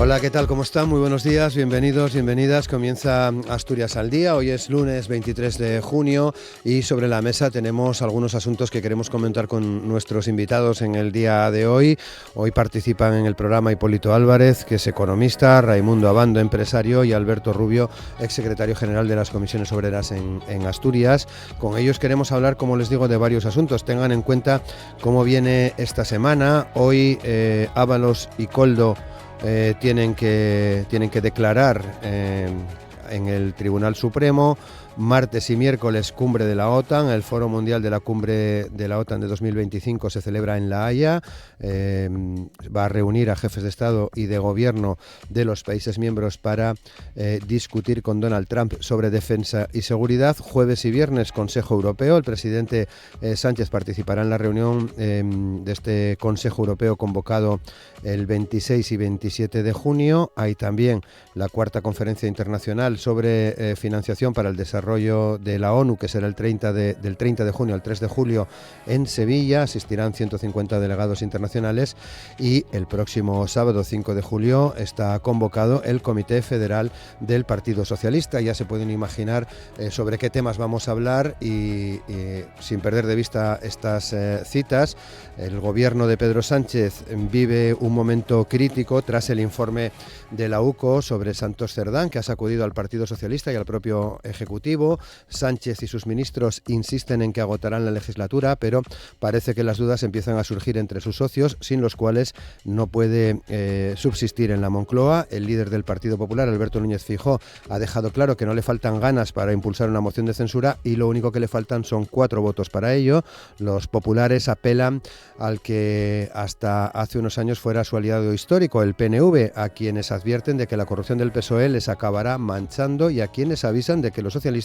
Hola, ¿qué tal? ¿Cómo están? Muy buenos días, bienvenidos, bienvenidas. Comienza Asturias al Día. Hoy es lunes 23 de junio y sobre la mesa tenemos algunos asuntos que queremos comentar con nuestros invitados en el día de hoy. Hoy participan en el programa Hipólito Álvarez, que es economista, Raimundo Abando, empresario, y Alberto Rubio, exsecretario general de las Comisiones Obreras en Asturias. Con ellos queremos hablar, como les digo, de varios asuntos. Tengan en cuenta cómo viene esta semana. Hoy Ábalos y Koldo tienen que declarar en el Tribunal Supremo. Martes y miércoles, cumbre de la OTAN. El Foro Mundial de la Cumbre de la OTAN de 2025 se celebra en La Haya. Va a reunir a jefes de Estado y de Gobierno de los países miembros para discutir con Donald Trump sobre defensa y seguridad. Jueves y viernes, Consejo Europeo. El presidente Sánchez participará en la reunión de este Consejo Europeo convocado el 26 y 27 de junio. Hay también la cuarta conferencia internacional sobre financiación para el desarrollo de la ONU, que será del 30 de junio al 3 de julio en Sevilla. Asistirán 150 delegados internacionales y el próximo sábado 5 de julio está convocado el Comité Federal del Partido Socialista. Ya se pueden imaginar sobre qué temas vamos a hablar y sin perder de vista estas citas. El gobierno de Pedro Sánchez vive un momento crítico tras el informe de la UCO sobre Santos Cerdán, que ha sacudido al Partido Socialista y al propio Ejecutivo. Sánchez y sus ministros insisten en que agotarán la legislatura, pero parece que las dudas empiezan a surgir entre sus socios, sin los cuales no puede subsistir en la Moncloa. El líder del Partido Popular, Alberto Núñez Feijóo, ha dejado claro que no le faltan ganas para impulsar una moción de censura y lo único que le faltan son 4 votos para ello. Los populares apelan al que hasta hace unos años fuera su aliado histórico, el PNV, a quienes advierten de que la corrupción del PSOE les acabará manchando y a quienes avisan de que los socialistas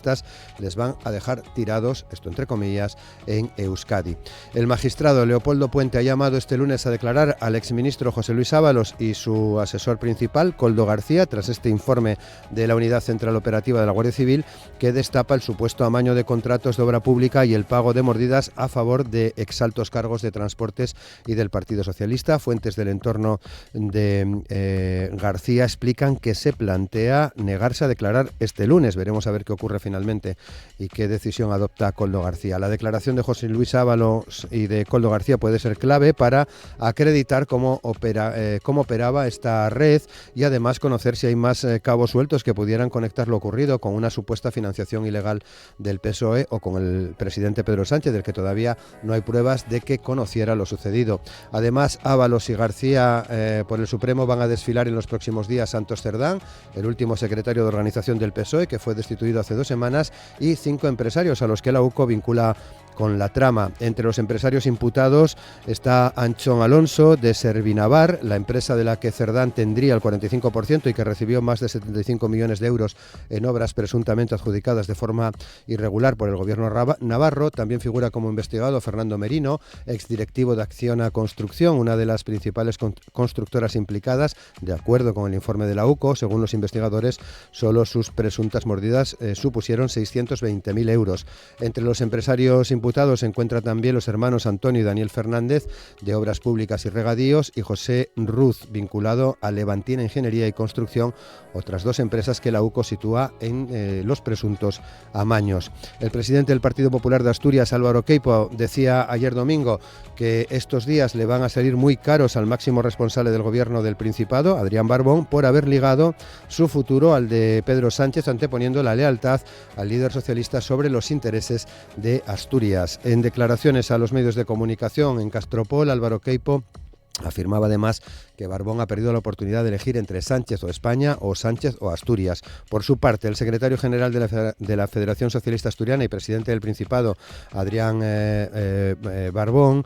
les van a dejar tirados, esto entre comillas, en Euskadi. El magistrado Leopoldo Puente ha llamado este lunes a declarar al exministro José Luis Ábalos y su asesor principal, Koldo García, tras este informe de la Unidad Central Operativa de la Guardia Civil que destapa el supuesto amaño de contratos de obra pública y el pago de mordidas a favor de exaltos cargos de transportes y del Partido Socialista. Fuentes del entorno de García explican que se plantea negarse a declarar este lunes. Veremos a ver qué ocurre finalmente y qué decisión adopta Koldo García. La declaración de José Luis Ábalos y de Koldo García puede ser clave para acreditar cómo operaba esta red y además conocer si hay más cabos sueltos que pudieran conectar lo ocurrido con una supuesta financiación ilegal del PSOE o con el presidente Pedro Sánchez, del que todavía no hay pruebas de que conociera lo sucedido. Además, Ábalos y García por el Supremo van a desfilar en los próximos días Santos Cerdán, el último secretario de organización del PSOE, que fue destituido hace 2 semanas, y 5 empresarios a los que la UCO vincula con la trama. Entre los empresarios imputados está Anchón Alonso de Servinavar, la empresa de la que Cerdán tendría el 45% y que recibió más de 75 millones de euros en obras presuntamente adjudicadas de forma irregular por el gobierno navarro. También figura como investigado Fernando Merino, exdirectivo de Acciona Construcción, una de las principales constructoras implicadas. De acuerdo con el informe de la UCO, según los investigadores, solo sus presuntas mordidas supusieron 620.000 euros. Entre los empresarios imputados se encuentran también los hermanos Antonio y Daniel Fernández, de Obras Públicas y Regadíos, y José Ruz, vinculado a Levantina Ingeniería y Construcción, otras 2 empresas que la UCO sitúa en los presuntos amaños. El presidente del Partido Popular de Asturias, Álvaro Queipo, decía ayer domingo que estos días le van a salir muy caros al máximo responsable del gobierno del Principado, Adrián Barbón, por haber ligado su futuro al de Pedro Sánchez, anteponiendo la lealtad al líder socialista sobre los intereses de Asturias. En declaraciones a los medios de comunicación en Castropol, Álvaro Queipo afirmaba además que Barbón ha perdido la oportunidad de elegir entre Sánchez o España o Sánchez o Asturias. Por su parte, el secretario general de la Federación Socialista Asturiana y presidente del Principado, Adrián Barbón,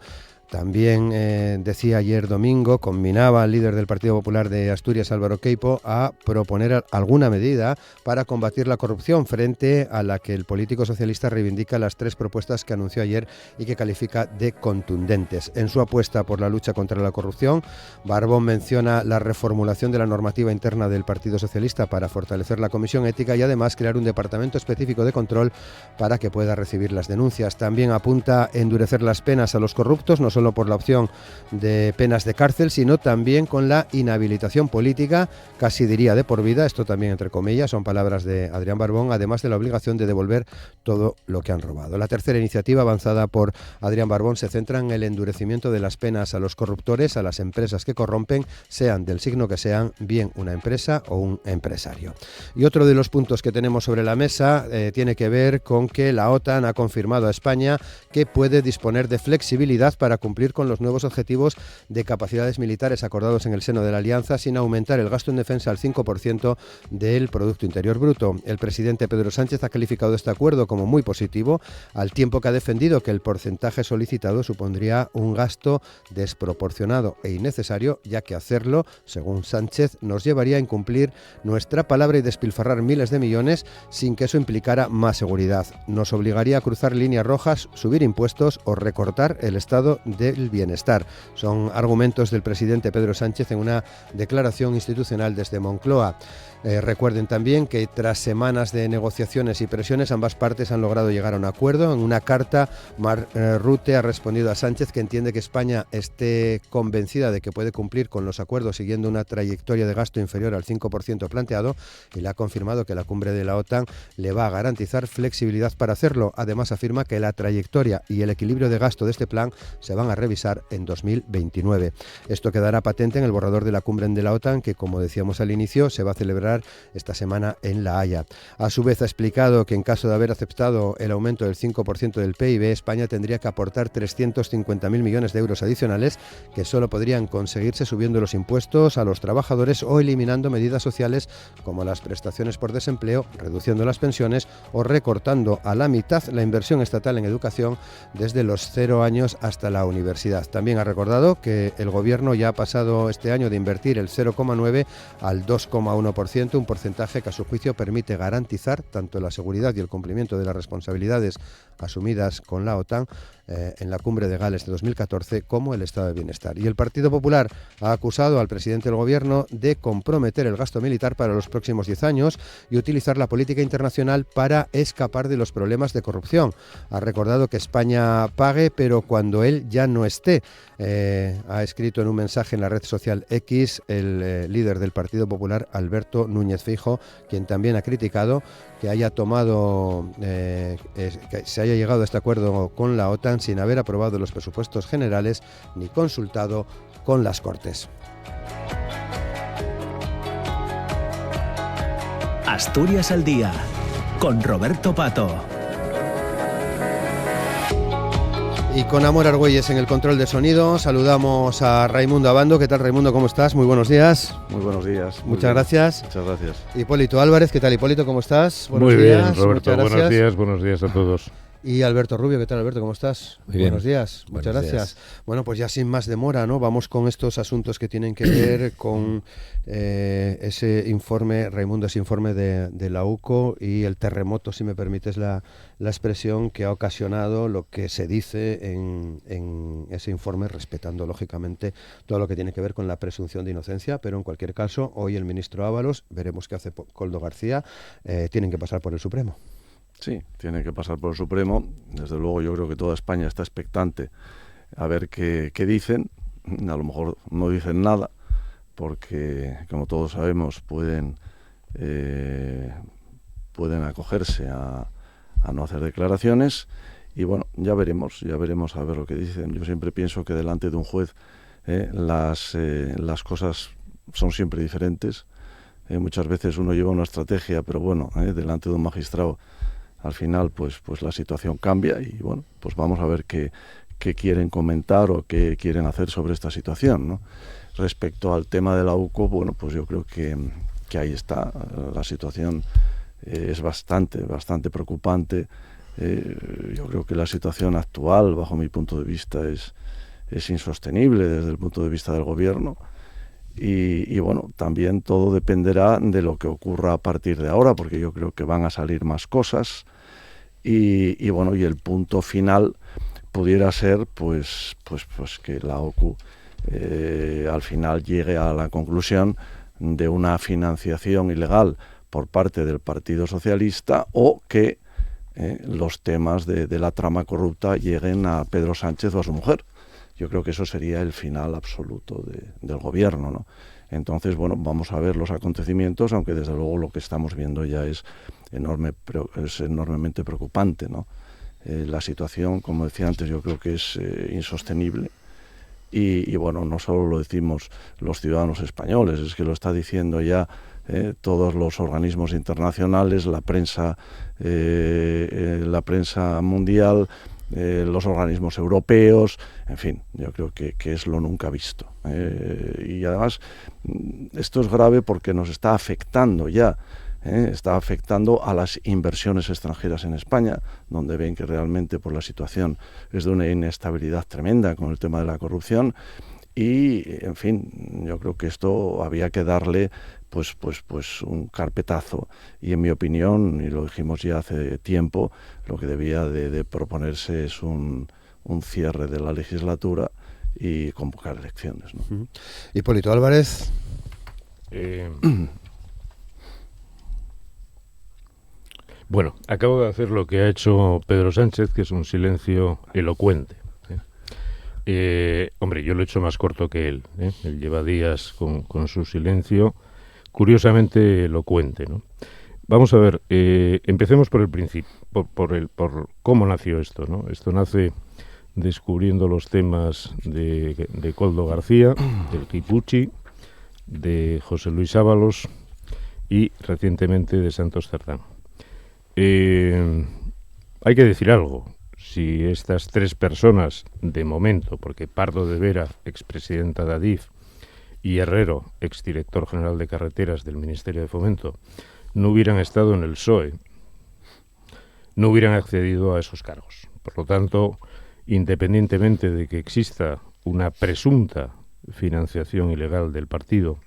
también decía ayer domingo, combinaba al líder del Partido Popular de Asturias, Álvaro Queipo, a proponer alguna medida para combatir la corrupción, frente a la que el político socialista reivindica las 3 propuestas que anunció ayer y que califica de contundentes. En su apuesta por la lucha contra la corrupción, Barbón menciona la reformulación de la normativa interna del Partido Socialista para fortalecer la Comisión Ética y además crear un departamento específico de control para que pueda recibir las denuncias. También apunta a endurecer las penas a los corruptos, no solo solo por la opción de penas de cárcel, sino también con la inhabilitación política, casi diría de por vida, esto también entre comillas, son palabras de Adrián Barbón, además de la obligación de devolver todo lo que han robado. La tercera iniciativa avanzada por Adrián Barbón se centra en el endurecimiento de las penas a los corruptores, a las empresas que corrompen, sean del signo que sean, bien una empresa o un empresario. Y otro de los puntos que tenemos sobre la mesa tiene que ver con que la OTAN ha confirmado a España que puede disponer de flexibilidad para cumplir con los nuevos objetivos de capacidades militares acordados en el seno de la Alianza, sin aumentar el gasto en defensa al 5% del Producto Interior Bruto. El presidente Pedro Sánchez ha calificado este acuerdo como muy positivo, al tiempo que ha defendido que el porcentaje solicitado supondría un gasto desproporcionado e innecesario, ya que hacerlo, según Sánchez, nos llevaría a incumplir nuestra palabra y despilfarrar miles de millones sin que eso implicara más seguridad. Nos obligaría a cruzar líneas rojas, subir impuestos o recortar el estado del bienestar. Son argumentos del presidente Pedro Sánchez en una declaración institucional desde Moncloa. Recuerden también que tras semanas de negociaciones y presiones, ambas partes han logrado llegar a un acuerdo. En una carta, Mark Rutte ha respondido a Sánchez que entiende que España esté convencida de que puede cumplir con los acuerdos siguiendo una trayectoria de gasto inferior al 5% planteado, y le ha confirmado que la cumbre de la OTAN le va a garantizar flexibilidad para hacerlo. Además, afirma que la trayectoria y el equilibrio de gasto de este plan se van a revisar en 2029. Esto quedará patente en el borrador de la cumbre de la OTAN, que, como decíamos al inicio, se va a celebrar esta semana en La Haya. A su vez ha explicado que en caso de haber aceptado el aumento del 5% del PIB, España tendría que aportar 350.000 millones de euros adicionales, que solo podrían conseguirse subiendo los impuestos a los trabajadores o eliminando medidas sociales como las prestaciones por desempleo, reduciendo las pensiones o recortando a la mitad la inversión estatal en educación desde los 0 años hasta la universidad. También ha recordado que el gobierno ya ha pasado este año de invertir el 0,9 al 2,1%, un porcentaje que a su juicio permite garantizar tanto la seguridad y el cumplimiento de las responsabilidades asumidas con la OTAN en la cumbre de Gales de 2014 como el estado de bienestar. Y el Partido Popular ha acusado al presidente del gobierno de comprometer el gasto militar para los próximos 10 años y utilizar la política internacional para escapar de los problemas de corrupción. Ha recordado que España pague, pero cuando él ya no esté. Ha escrito en un mensaje en la red social X el líder del Partido Popular, Alberto Núñez Feijóo, quien también ha criticado que haya tomado, que se haya llegado a este acuerdo con la OTAN sin haber aprobado los presupuestos generales ni consultado con las Cortes. Asturias al día, con Roberto Pato. Y con Amor Argüelles en el control de sonido, saludamos a Raimundo Abando. ¿Qué tal, Raimundo? ¿Cómo estás? Muy buenos días. Muy buenos días. Muchas gracias. Muchas gracias. Hipólito Álvarez, ¿qué tal, Hipólito? ¿Cómo estás? Muy bien, Roberto. Buenos días a todos. Y Alberto Rubio, ¿qué tal, Alberto? ¿Cómo estás? Muy bien. Buenos días, muchas gracias. Bueno, pues ya sin más demora, ¿no? Vamos con estos asuntos que tienen que ver con ese informe, Raimundo, ese informe de la UCO y el terremoto, si me permites la expresión, que ha ocasionado lo que se dice en ese informe, respetando, lógicamente, todo lo que tiene que ver con la presunción de inocencia, pero en cualquier caso, hoy el ministro Ábalos, veremos qué hace Koldo García, tienen que pasar por el Supremo. Sí, tiene que pasar por el Supremo. Desde luego yo creo que toda España está expectante a ver qué dicen. A lo mejor no dicen nada, porque como todos sabemos pueden acogerse a no hacer declaraciones. Y bueno, ya veremos a ver lo que dicen. Yo siempre pienso que delante de un juez las cosas son siempre diferentes. Muchas veces uno lleva una estrategia, pero bueno, delante de un magistrado al final pues la situación cambia y bueno, pues vamos a ver qué quieren comentar o qué quieren hacer sobre esta situación, ¿no? Respecto al tema de la UCO, bueno, pues yo creo que ahí está. La situación es bastante preocupante. Yo creo que la situación actual, bajo mi punto de vista, es insostenible desde el punto de vista del gobierno. Y bueno, también todo dependerá de lo que ocurra a partir de ahora, porque yo creo que van a salir más cosas y bueno, y el punto final pudiera ser pues que la OCU al final llegue a la conclusión de una financiación ilegal por parte del Partido Socialista, o que los temas de la trama corrupta lleguen a Pedro Sánchez o a su mujer. yo creo que eso sería el final absoluto del gobierno, ¿no? Entonces, bueno, vamos a ver los acontecimientos, aunque desde luego lo que estamos viendo ya es enormemente preocupante, ¿no? La situación, como decía antes, yo creo que es insostenible. Y bueno, no solo lo decimos los ciudadanos españoles, es que lo está diciendo ya todos los organismos internacionales, la prensa mundial, los organismos europeos, en fin, yo creo que es lo nunca visto. Y además, esto es grave porque nos está afectando ya. Está afectando a las inversiones extranjeras en España, donde ven que realmente por la situación es de una inestabilidad tremenda con el tema de la corrupción y, en fin, yo creo que esto había que darle pues un carpetazo y, en mi opinión, y lo dijimos ya hace tiempo, lo que debía de proponerse es un cierre de la legislatura y convocar elecciones, ¿no? Hipólito Álvarez. Bueno, acabo de hacer lo que ha hecho Pedro Sánchez, que es un silencio elocuente. Hombre, yo lo he hecho más corto que él. Él lleva días con su silencio, curiosamente elocuente, ¿no? Vamos a ver, empecemos por el principio, por cómo nació esto, ¿no? Esto nace descubriendo los temas de Koldo García, del Kikuchi, de José Luis Ábalos y recientemente de Santos Cerdán. Hay que decir algo. Si estas tres personas, de momento, porque Pardo de Vera, expresidenta de Adif, y Herrero, exdirector general de carreteras del Ministerio de Fomento, no hubieran estado en el PSOE, no hubieran accedido a esos cargos. Por lo tanto, independientemente de que exista una presunta financiación ilegal del partido,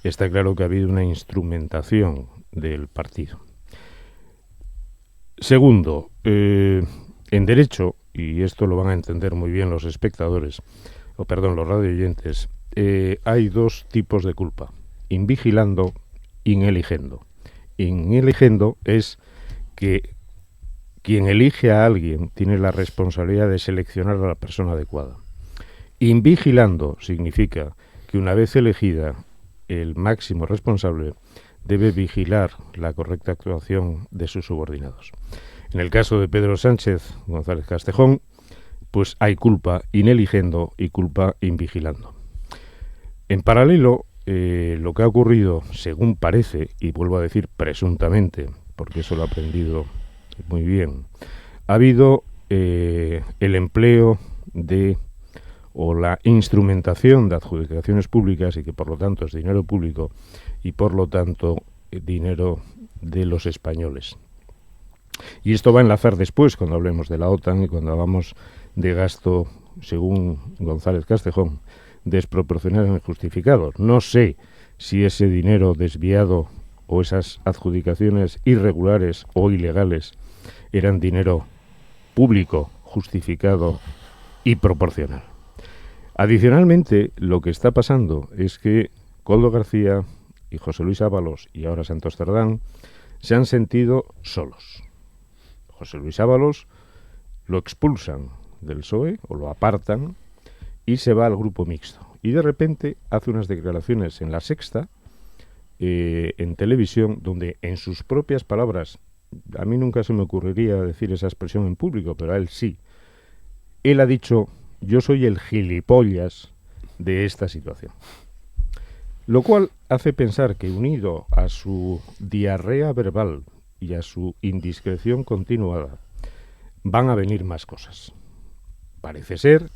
está claro que ha habido una instrumentación del partido. Segundo, en derecho, y esto lo van a entender muy bien los espectadores, los radioyentes, hay dos tipos de culpa: invigilando, ineligendo. Ineligendo es que quien elige a alguien tiene la responsabilidad de seleccionar a la persona adecuada. Invigilando significa que una vez elegida, el máximo responsable debe vigilar la correcta actuación de sus subordinados. En el caso de Pedro Sánchez González Castejón, pues hay culpa ineligendo y culpa invigilando. En paralelo, lo que ha ocurrido, según parece, y vuelvo a decir presuntamente, porque eso lo ha aprendido muy bien, ha habido el empleo o la instrumentación de adjudicaciones públicas, y que por lo tanto es dinero público y por lo tanto dinero de los españoles. Y esto va a enlazar después cuando hablemos de la OTAN y cuando hablamos de gasto, según González Castejón, desproporcionado e injustificado. No sé si ese dinero desviado o esas adjudicaciones irregulares o ilegales eran dinero público, justificado y proporcional. Adicionalmente, lo que está pasando es que Koldo García y José Luis Ábalos y ahora Santos Cerdán se han sentido solos. José Luis Ábalos lo expulsan del PSOE o lo apartan y se va al grupo mixto. Y de repente hace unas declaraciones en La Sexta, en televisión, donde en sus propias palabras, a mí nunca se me ocurriría decir esa expresión en público, pero a él sí. Él ha dicho: yo soy el gilipollas de esta situación. Lo cual hace pensar que, unido a su diarrea verbal y a su indiscreción continuada, van a venir más cosas. Parece ser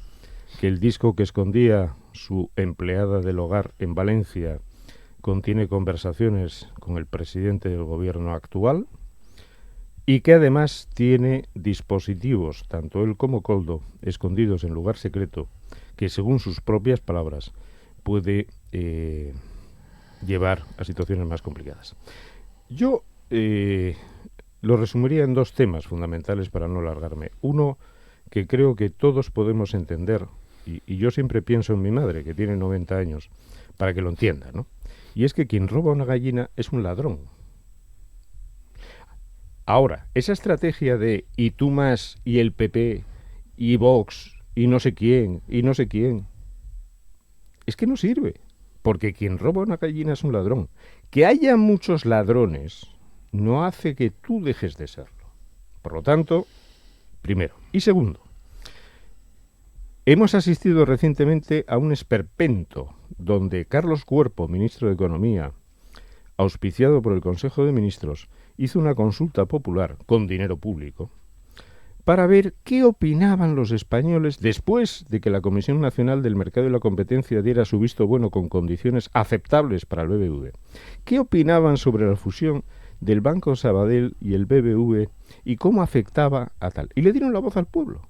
que el disco que escondía su empleada del hogar en Valencia contiene conversaciones con el presidente del gobierno actual y que además tiene dispositivos, tanto él como Koldo, escondidos en lugar secreto, que según sus propias palabras puede llevar a situaciones más complicadas. Yo lo resumiría en dos temas fundamentales para no alargarme. Uno, que creo que todos podemos entender, y yo siempre pienso en mi madre, que tiene 90 años, para que lo entienda, ¿no? Y es que quien roba una gallina es un ladrón. Ahora, esa estrategia de y tú más, y el PP, y Vox, y no sé quién, y no sé quién. Es que no sirve, porque quien roba una gallina es un ladrón. Que haya muchos ladrones no hace que tú dejes de serlo. Por lo tanto, primero. Y segundo, hemos asistido recientemente a un esperpento donde Carlos Cuerpo, ministro de Economía, auspiciado por el Consejo de Ministros, hizo una consulta popular con dinero público para ver qué opinaban los españoles después de que la Comisión Nacional del Mercado y la Competencia diera su visto bueno con condiciones aceptables para el BBV. ¿Qué opinaban sobre la fusión del Banco Sabadell y el BBV y cómo afectaba a tal? Y le dieron la voz al pueblo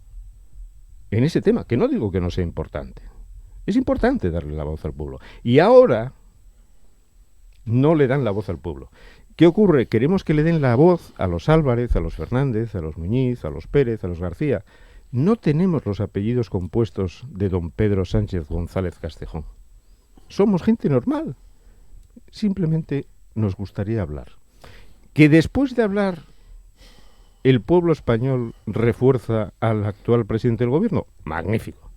en ese tema, que no digo que no sea importante. Es importante darle la voz al pueblo. Y ahora no le dan la voz al pueblo. ¿Qué ocurre? Queremos que le den la voz a los Álvarez, a los Fernández, a los Muñiz, a los Pérez, a los García. No tenemos los apellidos compuestos de don Pedro Sánchez González Castejón. Somos gente normal. Simplemente nos gustaría hablar. Que después de hablar el pueblo español refuerza al actual presidente del gobierno, magnífico.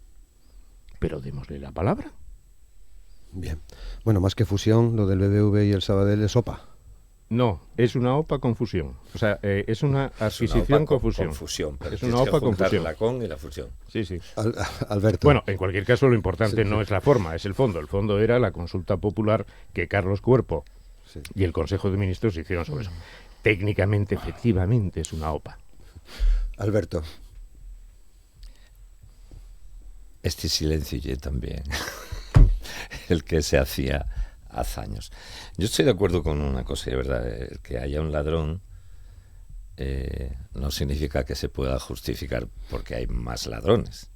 Pero démosle la palabra. Bien. Bueno, más que fusión, lo del BBV y el Sabadell es OPA. No, es una OPA con fusión. O sea, es una adquisición con fusión. Pero es una OPA con fusión. La con y la fusión. Sí, sí. Alberto. Bueno, en cualquier caso, lo importante no es la forma, es el fondo. El fondo era la consulta popular que Carlos Cuerpo y el Consejo de Ministros hicieron sobre eso. Técnicamente, efectivamente, es una OPA. Alberto. Este silencio yo también, el que se hacía hace años. Yo estoy de acuerdo con una cosa, de verdad, que haya un ladrón no significa que se pueda justificar porque hay más ladrones.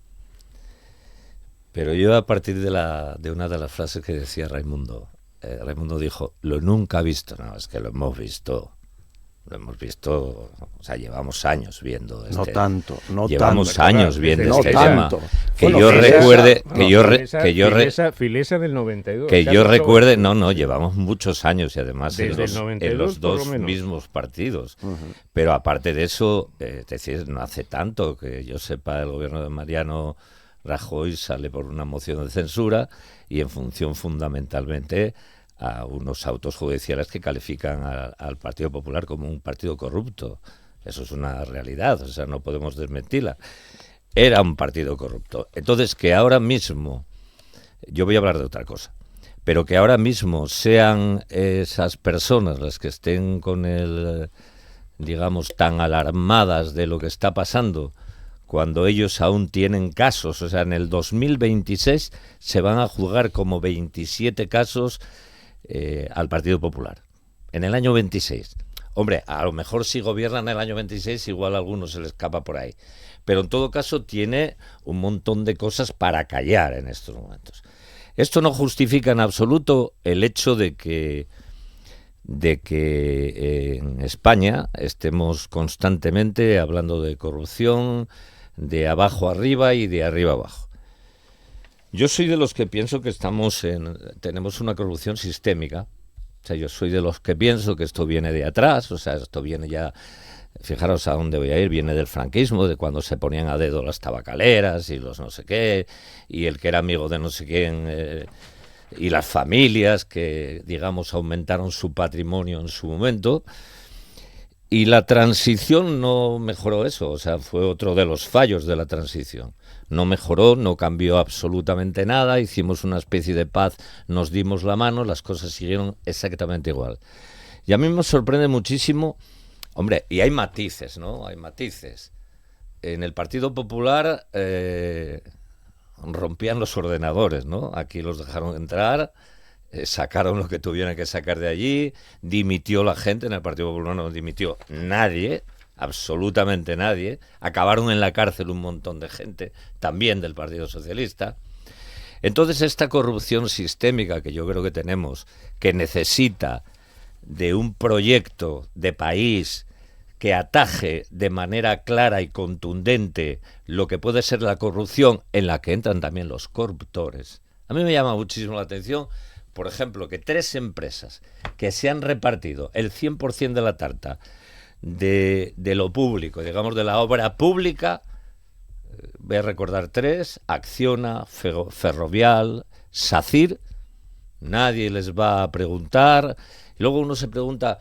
Pero yo, a partir de una de las frases que decía Raimundo dijo, lo nunca visto. No, es que lo hemos visto, o sea, llevamos años viendo no tanto. Llevamos años viendo no este tanto. tema. Que yo recuerde, Filesa del 92. Que yo recuerde, no, llevamos muchos años y además en los dos mismos partidos. Pero aparte de eso, es decir, no hace tanto que yo sepa, el gobierno de Mariano Rajoy sale por una moción de censura y en función fundamentalmente a unos autos judiciales que califican al Partido Popular como un partido corrupto. Eso es una realidad, o sea, no podemos desmentirla. Era un partido corrupto. Entonces, que ahora mismo, yo voy a hablar de otra cosa, pero que ahora mismo sean esas personas las que estén con digamos, tan alarmadas de lo que está pasando, cuando ellos aún tienen casos, o sea, en el 2026 se van a juzgar como 27 casos al Partido Popular. En el año 26. Hombre, a lo mejor si gobiernan en el año 26, igual a algunos se les escapa por ahí. Pero en todo caso tiene un montón de cosas para callar en estos momentos. Esto no justifica en absoluto el hecho de que en España estemos constantemente hablando de corrupción, de abajo arriba y de arriba abajo. Yo soy de los que pienso que tenemos una corrupción sistémica. O sea, yo soy de los que pienso que esto viene de atrás, o sea, esto viene ya, fijaros a dónde voy a ir, viene del franquismo, de cuando se ponían a dedo las tabacaleras y los no sé qué, y el que era amigo de no sé quién, y las familias que, digamos, aumentaron su patrimonio en su momento. Y la transición no mejoró eso, o sea, fue otro de los fallos de la transición. No mejoró, no cambió absolutamente nada, hicimos una especie de paz, nos dimos la mano, las cosas siguieron exactamente igual. Y a mí me sorprende muchísimo, hombre, y hay matices, ¿no? Hay matices. En el Partido Popular rompían los ordenadores, ¿no? Aquí los dejaron entrar, sacaron lo que tuvieran que sacar de allí, dimitió la gente. En el Partido Popular no dimitió nadie, absolutamente nadie, acabaron en la cárcel un montón de gente, también del Partido Socialista. Entonces esta corrupción sistémica que yo creo que tenemos, que necesita de un proyecto de país que ataje de manera clara y contundente lo que puede ser la corrupción, en la que entran también los corruptores. A mí me llama muchísimo la atención, por ejemplo, que 3 empresas que se han repartido el 100% de la tarta de lo público, digamos de la obra pública, voy a recordar 3, Acciona, Ferrovial, SACIR, nadie les va a preguntar. Y luego uno se pregunta,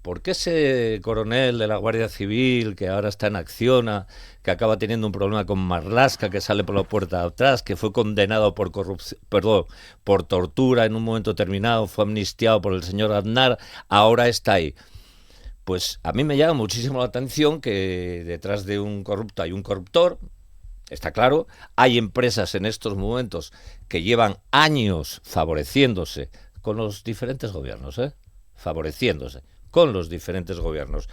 ¿por qué ese coronel de la Guardia Civil, que ahora está en Acciona, que acaba teniendo un problema con Marlaska, que sale por la puerta de atrás, que fue condenado por por tortura en un momento determinado, fue amnistiado por el señor Aznar, ahora está ahí? Pues a mí me llama muchísimo la atención que detrás de un corrupto hay un corruptor, está claro. Hay empresas en estos momentos que llevan años favoreciéndose con los diferentes gobiernos, favoreciéndose con los diferentes gobiernos.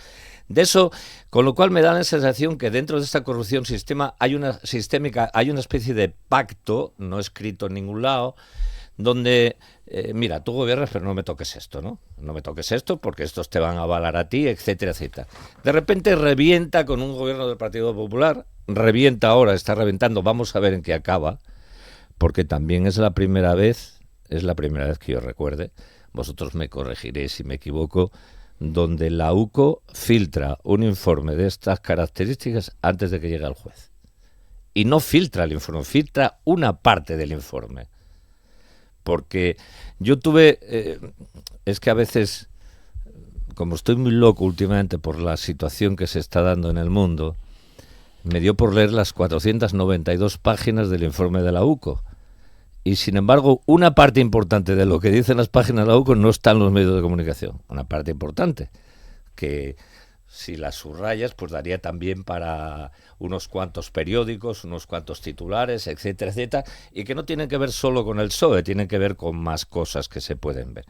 De eso, con lo cual me da la sensación que dentro de esta corrupción sistémica hay una especie de pacto, no escrito en ningún lado, donde, mira, tú gobiernas, pero no me toques esto, ¿no? No me toques esto porque estos te van a avalar a ti, etcétera, etcétera. De repente revienta con un gobierno del Partido Popular, revienta ahora, está reventando, vamos a ver en qué acaba, porque también es la primera vez que yo recuerde, vosotros me corregiréis si me equivoco, donde la UCO filtra un informe de estas características antes de que llegue al juez. Y no filtra el informe, filtra una parte del informe. Porque yo tuve, es que a veces, como estoy muy loco últimamente por la situación que se está dando en el mundo, me dio por leer las 492 páginas del informe de la UCO. Y sin embargo, una parte importante de lo que dicen las páginas de la UCO no está en los medios de comunicación. Una parte importante, que si las subrayas, pues daría también para unos cuantos periódicos, unos cuantos titulares, etcétera, etcétera, y que no tienen que ver solo con el PSOE, tienen que ver con más cosas que se pueden ver.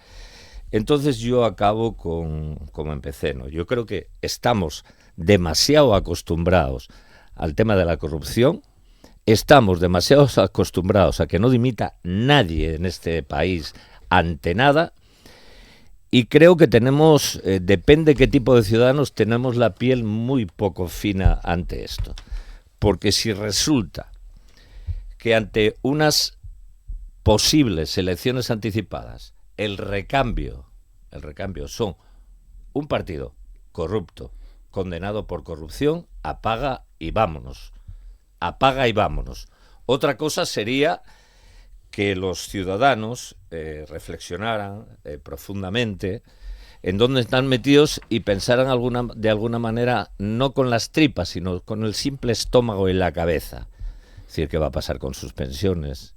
Entonces yo acabo como empecé, ¿no? Yo creo que estamos demasiado acostumbrados al tema de la corrupción, estamos demasiado acostumbrados a que no dimita nadie en este país ante nada, y creo que tenemos, depende qué tipo de ciudadanos, tenemos la piel muy poco fina ante esto. Porque si resulta que ante unas posibles elecciones anticipadas, el recambio son un partido corrupto, condenado por corrupción, apaga y vámonos. Apaga y vámonos. Otra cosa sería que los ciudadanos reflexionaran profundamente en dónde están metidos y pensaran de alguna manera, no con las tripas, sino con el simple estómago y la cabeza. Es decir, ¿qué va a pasar con sus pensiones,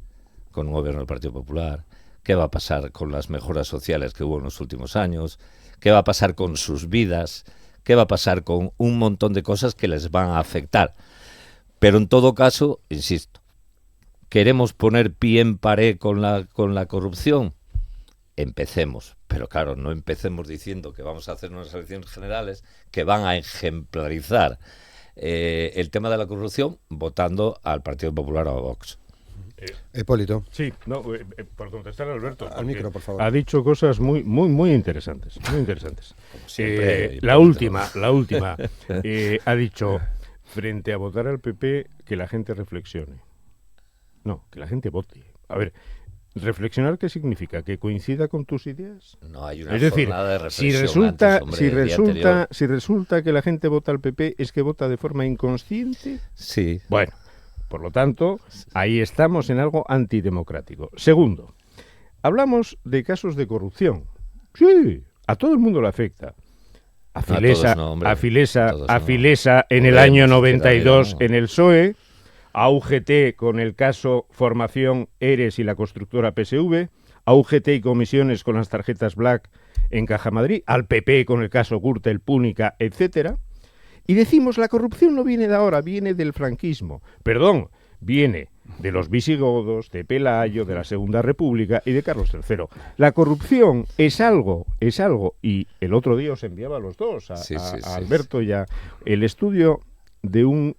con un gobierno del Partido Popular? ¿Qué va a pasar con las mejoras sociales que hubo en los últimos años? ¿Qué va a pasar con sus vidas? ¿Qué va a pasar con un montón de cosas que les van a afectar? Pero en todo caso, insisto, ¿queremos poner pie en pared con la corrupción? Empecemos, pero claro, no empecemos diciendo que vamos a hacer unas elecciones generales que van a ejemplarizar el tema de la corrupción votando al Partido Popular o a Vox. Hipólito. Sí, no, por contestar a Alberto. Al micro, por favor. Ha dicho cosas muy interesantes, muy interesantes. Como siempre, la última. Ha dicho, frente a votar al PP, que la gente reflexione. No, que la gente vote. A ver, ¿reflexionar qué significa? ¿Que coincida con tus ideas? No hay una es decir, jornada de reflexión si resulta que la gente vota al PP, ¿es que vota de forma inconsciente? Sí. Bueno, por lo tanto, ahí estamos en algo antidemocrático. Segundo, hablamos de casos de corrupción. Sí, a todo el mundo le afecta. A Filesa en el año 92 en el PSOE, a UGT con el caso Formación Eres y la constructora PSV, a UGT y comisiones con las tarjetas Black en Caja Madrid, al PP con el caso Gürtel, Púnica, etcétera. Y decimos, la corrupción no viene de ahora, viene del franquismo. Perdón, viene de los visigodos, de Pelayo, de la Segunda República y de Carlos III. La corrupción es algo, y el otro día os enviaba a los dos, a Alberto y a el estudio de un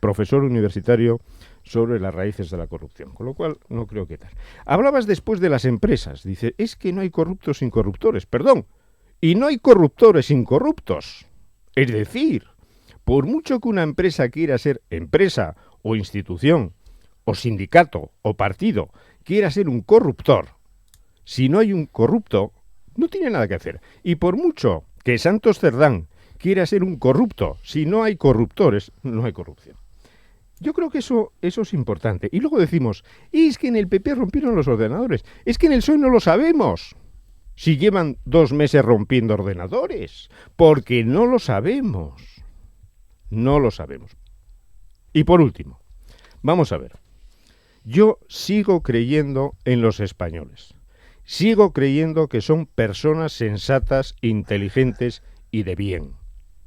profesor universitario sobre las raíces de la corrupción, con lo cual no creo que tal. Hablabas después de las empresas, dice, es que no hay corruptos sin corruptores, perdón, y no hay corruptores sin corruptos. Es decir, por mucho que una empresa quiera ser empresa o institución o sindicato o partido, quiera ser un corruptor, si no hay un corrupto, no tiene nada que hacer. Y por mucho que Santos Cerdán quiera ser un corrupto, si no hay corruptores, no hay corrupción. Yo creo que eso es importante. Y luego decimos, es que en el PP rompieron los ordenadores. Es que en el PSOE no lo sabemos. Si llevan 2 meses rompiendo ordenadores. Porque no lo sabemos. No lo sabemos. Y por último, vamos a ver. Yo sigo creyendo en los españoles. Sigo creyendo que son personas sensatas, inteligentes y de bien.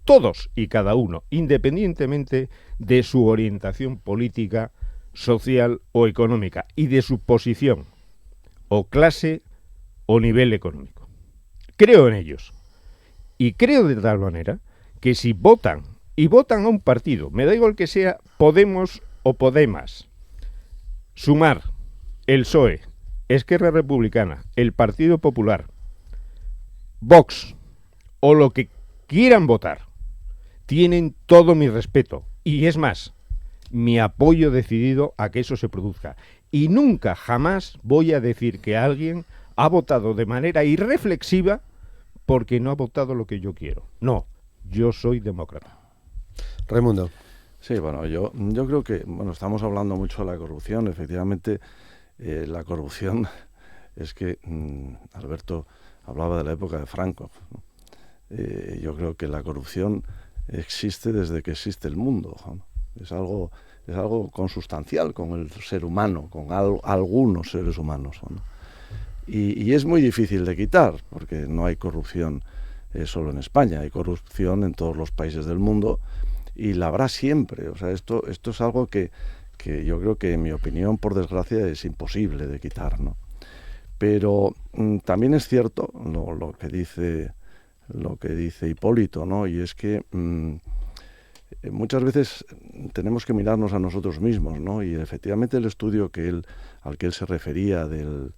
Todos y cada uno, independientemente de su orientación política, social o económica, y de su posición, o clase, o nivel económico. Creo en ellos. Y creo de tal manera que si votan, y votan a un partido, me da igual que sea Podemos o Podemos, Sumar, el PSOE, Esquerra Republicana, el Partido Popular, Vox, o lo que quieran votar, tienen todo mi respeto. Y es más, mi apoyo decidido a que eso se produzca. Y nunca, jamás voy a decir que alguien ha votado de manera irreflexiva porque no ha votado lo que yo quiero. No, yo soy demócrata. Raimundo. Sí, bueno, yo creo que, estamos hablando mucho de la corrupción. Efectivamente, la corrupción es que Alberto hablaba de la época de Franco, ¿no? Yo creo que la corrupción existe desde que existe el mundo, ¿no? Es algo consustancial con el ser humano, con algunos seres humanos, ¿no? Y es muy difícil de quitar, porque no hay corrupción solo en España, hay corrupción en todos los países del mundo, y la habrá siempre. O sea, esto es algo que yo creo que, en mi opinión, por desgracia, es imposible de quitar, ¿no? Pero también es cierto lo que dice Hipólito, ¿no? Y es que muchas veces tenemos que mirarnos a nosotros mismos, ¿no? Y efectivamente el estudio al que él se refería del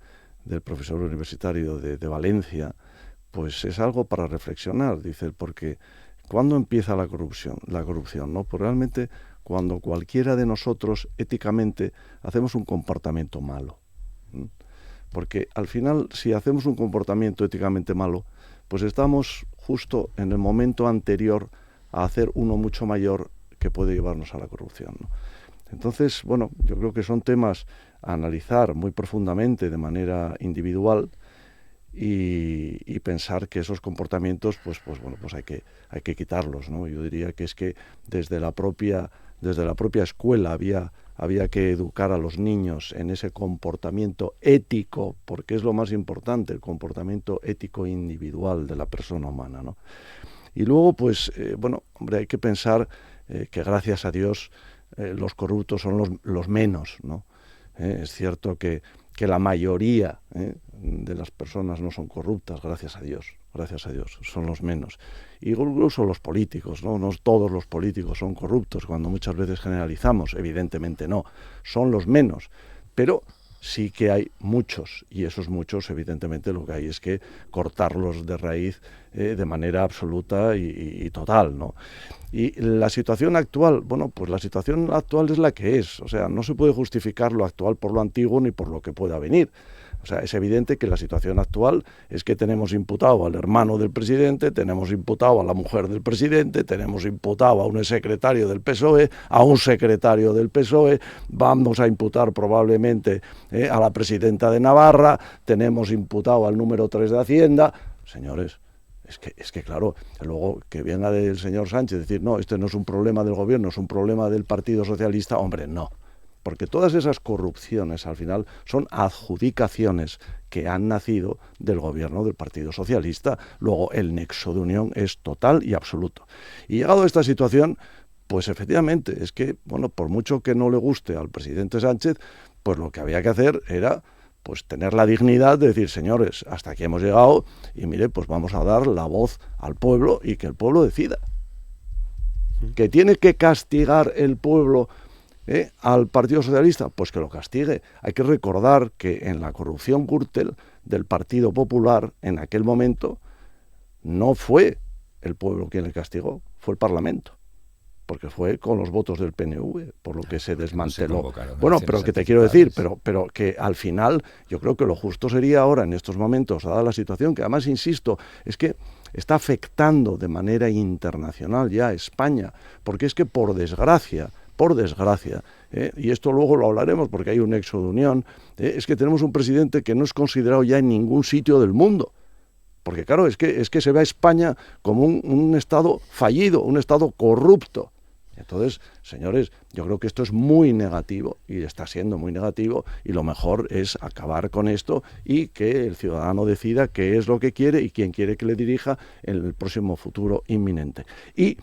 profesor universitario de Valencia, pues es algo para reflexionar, dice él, porque ¿cuándo empieza la corrupción? ¿No? Pues realmente cuando cualquiera de nosotros éticamente hacemos un comportamiento malo. Porque al final, si hacemos un comportamiento éticamente malo, pues estamos justo en el momento anterior a hacer uno mucho mayor que puede llevarnos a la corrupción, ¿no? Entonces, yo creo que son temas a analizar muy profundamente de manera individual y pensar que esos comportamientos, pues hay que quitarlos, ¿no? Yo diría que es que desde la propia escuela había que educar a los niños en ese comportamiento ético, porque es lo más importante, el comportamiento ético individual de la persona humana, ¿no? Y luego, hay que pensar que gracias a Dios los corruptos son los menos, ¿no? Es cierto que la mayoría de las personas no son corruptas, gracias a Dios, son los menos. Y incluso los políticos, ¿no? No todos los políticos son corruptos, cuando muchas veces generalizamos, evidentemente no, son los menos, pero sí que hay muchos, y esos muchos, evidentemente, lo que hay es que cortarlos de raíz de manera absoluta y total, ¿no? Y la situación actual, la situación actual es la que es, o sea, no se puede justificar lo actual por lo antiguo ni por lo que pueda venir. O sea, es evidente que la situación actual es que tenemos imputado al hermano del presidente, tenemos imputado a la mujer del presidente, tenemos imputado a un secretario del PSOE, a un secretario del PSOE, vamos a imputar probablemente a la presidenta de Navarra, tenemos imputado al número 3 de Hacienda. Señores, es que claro, luego que venga del señor Sánchez decir, no, este no es un problema del gobierno, es un problema del Partido Socialista, hombre, no. Porque todas esas corrupciones, al final, son adjudicaciones que han nacido del gobierno del Partido Socialista. Luego, el nexo de unión es total y absoluto. Y llegado a esta situación, pues efectivamente, es que, por mucho que no le guste al presidente Sánchez, pues lo que había que hacer era pues tener la dignidad de decir, señores, hasta aquí hemos llegado y mire, pues vamos a dar la voz al pueblo y que el pueblo decida. Que tiene que castigar el pueblo al Partido Socialista, pues que lo castigue. Hay que recordar que en la corrupción Gürtel del Partido Popular, en aquel momento, no fue el pueblo quien le castigó, fue el Parlamento, porque fue con los votos del PNV, por lo que se desmanteló. Pero que te quiero decir, pero que al final yo creo que lo justo sería ahora, en estos momentos, dada la situación, que además, insisto, es que está afectando de manera internacional ya a España, porque es que, por desgracia, por desgracia, y esto luego lo hablaremos porque hay un nexo de unión, es que tenemos un presidente que no es considerado ya en ningún sitio del mundo. Porque claro, es que se ve a España como un Estado fallido, un Estado corrupto. Entonces, señores, yo creo que esto es muy negativo y está siendo muy negativo, y lo mejor es acabar con esto y que el ciudadano decida qué es lo que quiere y quién quiere que le dirija en el próximo futuro inminente. Y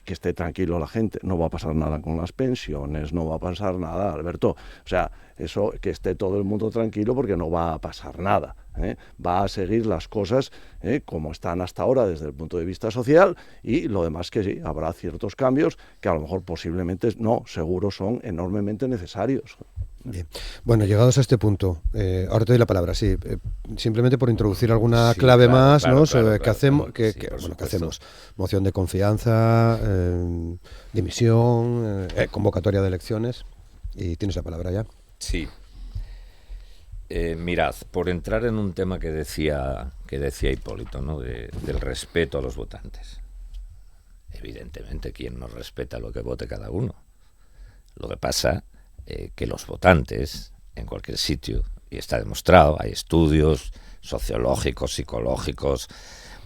que esté tranquilo la gente, no va a pasar nada con las pensiones, no va a pasar nada, Alberto. O sea, eso, que esté todo el mundo tranquilo, porque no va a pasar nada. Va a seguir las cosas como están hasta ahora desde el punto de vista social, y lo demás que sí, habrá ciertos cambios que a lo mejor posiblemente no, seguro son enormemente necesarios. Bien. Bueno, llegados a este punto, ahora te doy la palabra, sí, simplemente por introducir alguna clave más, ¿no? ¿Qué hacemos? ¿Qué hacemos? Moción de confianza, dimisión, convocatoria de elecciones, y tienes la palabra ya. Sí. Mirad, por entrar en un tema que decía Hipólito, ¿no? Del respeto a los votantes. Evidentemente, ¿quién no respeta lo que vote cada uno? Lo que pasa que los votantes, en cualquier sitio, y está demostrado, hay estudios sociológicos, psicológicos,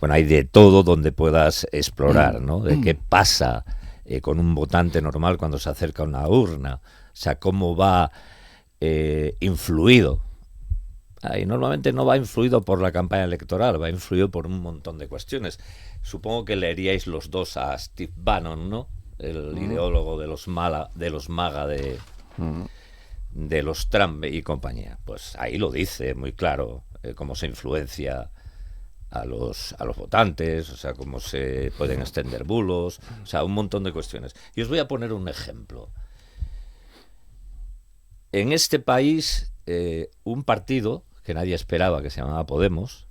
bueno, hay de todo donde puedas explorar, ¿no? De qué pasa con un votante normal cuando se acerca a una urna, o sea, cómo va influido. Y normalmente no va influido por la campaña electoral, va influido por un montón de cuestiones. Supongo que leeríais los dos a Steve Bannon, ¿no? El ideólogo de los MAGA, de los Trump y compañía. Pues ahí lo dice muy claro, cómo se influencia a los votantes, o sea, cómo se pueden extender bulos, o sea, un montón de cuestiones. Y os voy a poner un ejemplo. En este país, un partido que nadie esperaba, que se llamaba Podemos,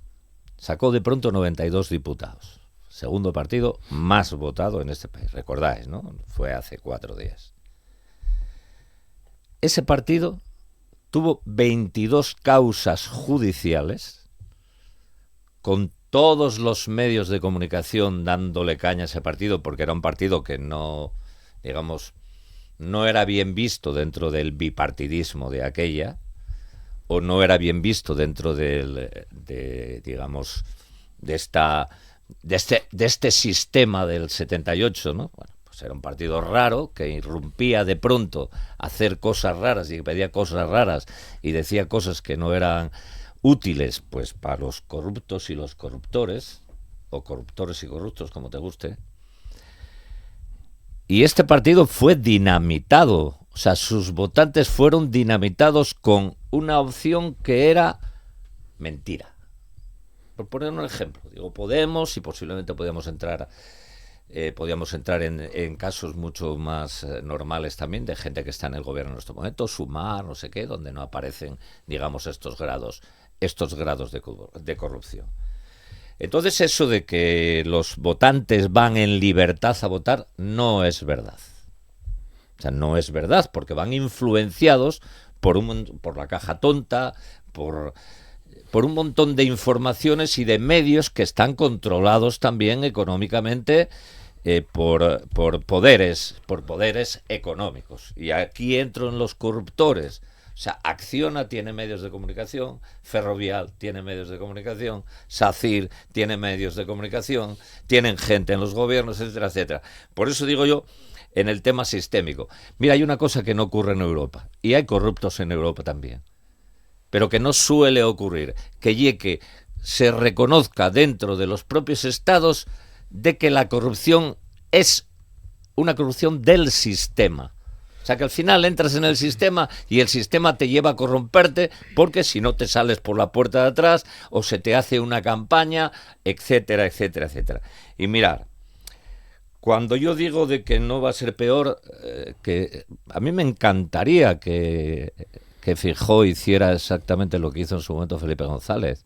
sacó de pronto 92 diputados. Segundo partido más votado en este país. Recordáis, ¿no? Fue hace 4 días. Ese partido tuvo 22 causas judiciales, con todos los medios de comunicación dándole caña a ese partido, porque era un partido que no, digamos, no era bien visto dentro del bipartidismo de aquella, o no era bien visto dentro de este sistema del 78, ¿no? Bueno, pues era un partido raro que irrumpía de pronto a hacer cosas raras y pedía cosas raras y decía cosas que no eran útiles, pues, para los corruptos y los corruptores, o corruptores y corruptos, como te guste. Y este partido fue dinamitado, o sea, sus votantes fueron dinamitados con una opción que era mentira. Por poner un ejemplo, digo, Podemos, y posiblemente podíamos entrar en casos mucho más normales también, de gente que está en el gobierno en este momento, Sumar, no sé qué, donde no aparecen, digamos, estos grados de corrupción. Entonces, eso de que los votantes van en libertad a votar no es verdad. O sea, no es verdad, porque van influenciados por la caja tonta, por un montón de informaciones y de medios que están controlados también económicamente por poderes económicos. Y aquí entro en los corruptores. O sea, Acciona tiene medios de comunicación, Ferrovial tiene medios de comunicación, SACIR tiene medios de comunicación, tienen gente en los gobiernos, etcétera, etcétera. Por eso digo yo, en el tema sistémico, mira, hay una cosa que no ocurre en Europa, y hay corruptos en Europa también, pero que no suele ocurrir, que se reconozca dentro de los propios estados de que la corrupción es una corrupción del sistema. O sea, que al final entras en el sistema y el sistema te lleva a corromperte, porque si no te sales por la puerta de atrás o se te hace una campaña, etcétera, etcétera, etcétera. Y mirar, cuando yo digo de que no va a ser peor, que a mí me encantaría que Feijóo hiciera exactamente lo que hizo en su momento Felipe González,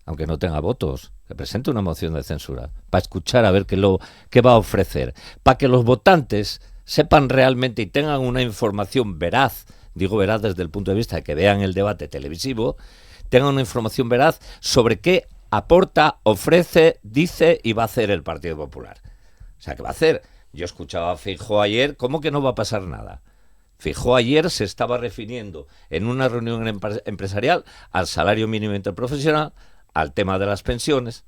aunque no tenga votos, que presente una moción de censura, para escuchar a ver qué va a ofrecer, para que los votantes sepan realmente y tengan una información veraz, digo veraz desde el punto de vista de que vean el debate televisivo, tengan una información veraz sobre qué aporta, ofrece, dice y va a hacer el Partido Popular. O sea, ¿qué va a hacer? Yo escuchaba a Feijóo ayer, ¿cómo que no va a pasar nada? Feijóo ayer se estaba refiriendo en una reunión empresarial al salario mínimo interprofesional, al tema de las pensiones,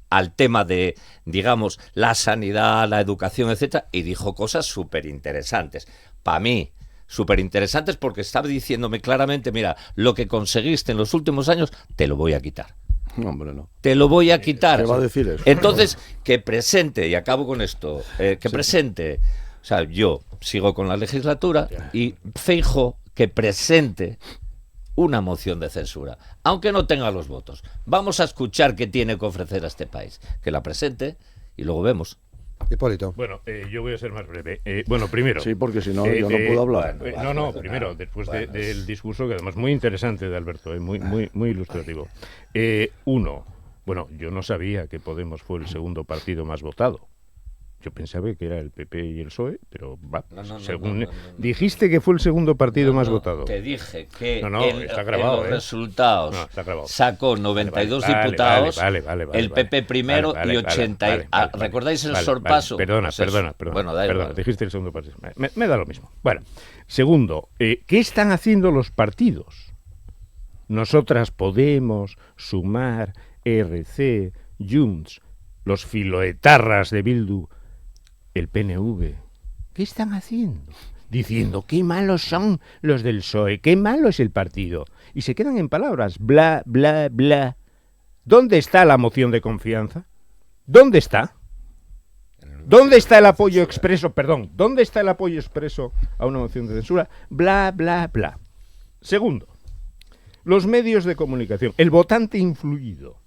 al tema de, digamos, la sanidad, la educación, etcétera, y dijo cosas súper interesantes. Para mí, súper interesantes porque estaba diciéndome claramente, mira, lo que conseguiste en los últimos años, te lo voy a quitar. No, hombre, no. Te lo voy a quitar. ¿Qué va a decir eso? Entonces, que presente, y acabo con esto, presente, o sea, yo sigo con la legislatura y Feijóo que presente una moción de censura, aunque no tenga los votos. Vamos a escuchar qué tiene que ofrecer a este país. Que la presente y luego vemos. Hipólito. Bueno, yo voy a ser más breve. Bueno, primero... Sí, porque si no, yo no puedo hablar. Primero, después del discurso, que además muy interesante de Alberto, muy ilustrativo. Uno, bueno, yo no sabía que Podemos fue el segundo partido más votado. Yo pensaba que era el PP y el PSOE, pero según dijiste que fue el segundo partido más votado. Te dije que está grabado, en los resultados sacó 92 diputados, el PP primero y 80. ¿Recordáis el sorpaso? Perdona. Bueno, da igual. Dijiste el segundo partido. Me da lo mismo. Bueno, segundo, ¿qué están haciendo los partidos? Nosotras Podemos, Sumar, RC, Junts, los filoetarras de Bildu, el PNV, ¿qué están haciendo? Diciendo qué malos son los del PSOE, qué malo es el partido. Y se quedan en palabras, bla, bla, bla. ¿Dónde está la moción de confianza? ¿Dónde está? ¿Dónde está el apoyo expreso? Perdón, ¿dónde está el apoyo expreso a una moción de censura? Bla, bla, bla. Segundo, los medios de comunicación, el votante influido.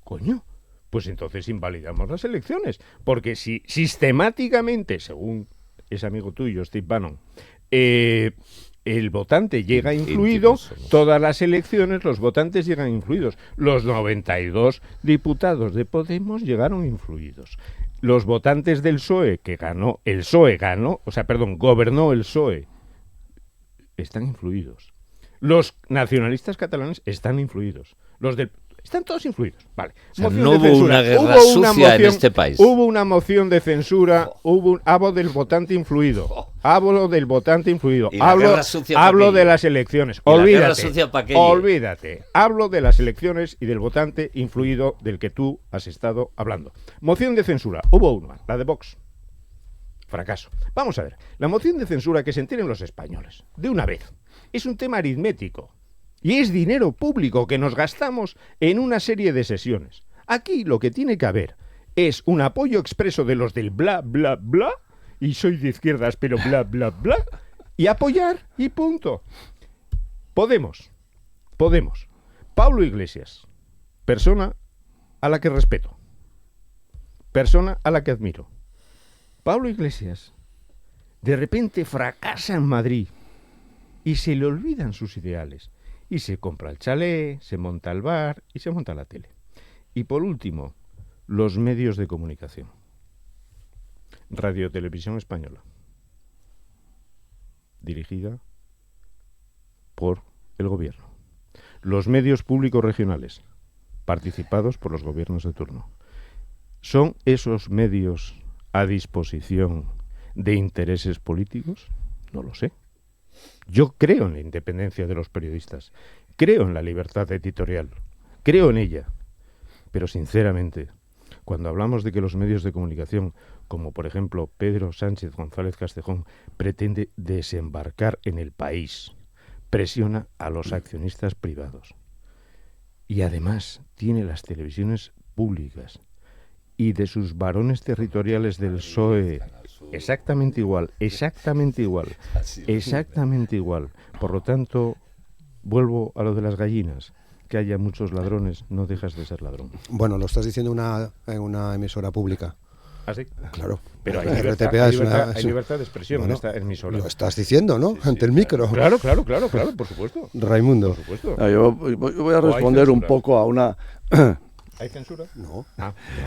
Coño. Pues entonces invalidamos las elecciones. Porque si sistemáticamente, según ese amigo tuyo, Steve Bannon, el votante llega influido, todas las elecciones los votantes llegan influidos. Los 92 diputados de Podemos llegaron influidos. Los votantes del PSOE, gobernó el PSOE, están influidos. Los nacionalistas catalanes están influidos. Los del... Están todos influidos. Vale. O sea, no hubo una guerra sucia en este país. Hubo una moción de censura, hablo del votante influido. Hablo del votante influido. Hablo de las elecciones. Olvídate. Hablo de las elecciones y del votante influido del que tú has estado hablando. Moción de censura. Hubo una, la de Vox. Fracaso. Vamos a ver. La moción de censura, que se enteren los españoles, de una vez, es un tema aritmético. Y es dinero público que nos gastamos en una serie de sesiones. Aquí lo que tiene que haber es un apoyo expreso de los del bla, bla, bla, y soy de izquierdas, pero bla, bla, bla, y apoyar, y punto. Podemos. Pablo Iglesias, persona a la que respeto, persona a la que admiro. Pablo Iglesias, de repente fracasa en Madrid y se le olvidan sus ideales. Y se compra el chalet, se monta el bar y se monta la tele. Y por último, los medios de comunicación. Radio Televisión Española. Dirigida por el gobierno. Los medios públicos regionales, participados por los gobiernos de turno. ¿Son esos medios a disposición de intereses políticos? No lo sé. Yo creo en la independencia de los periodistas, creo en la libertad editorial, creo en ella. Pero sinceramente, cuando hablamos de que los medios de comunicación, como por ejemplo Pedro Sánchez González Castejón, pretende desembarcar en el país, presiona a los accionistas privados y además tiene las televisiones públicas y de sus varones territoriales del PSOE exactamente igual. Por lo tanto, vuelvo a lo de las gallinas. Que haya muchos ladrones, no dejas de ser ladrón. Bueno, lo estás diciendo en una emisora pública. ¿Ah, sí? Claro. Pero hay libertad de expresión en esta emisora. Lo estás diciendo, ¿no? Sí, ante el micro. Claro, por supuesto. Raimundo. Por supuesto. Yo voy a responder un poco a una... ¿Hay censura? No.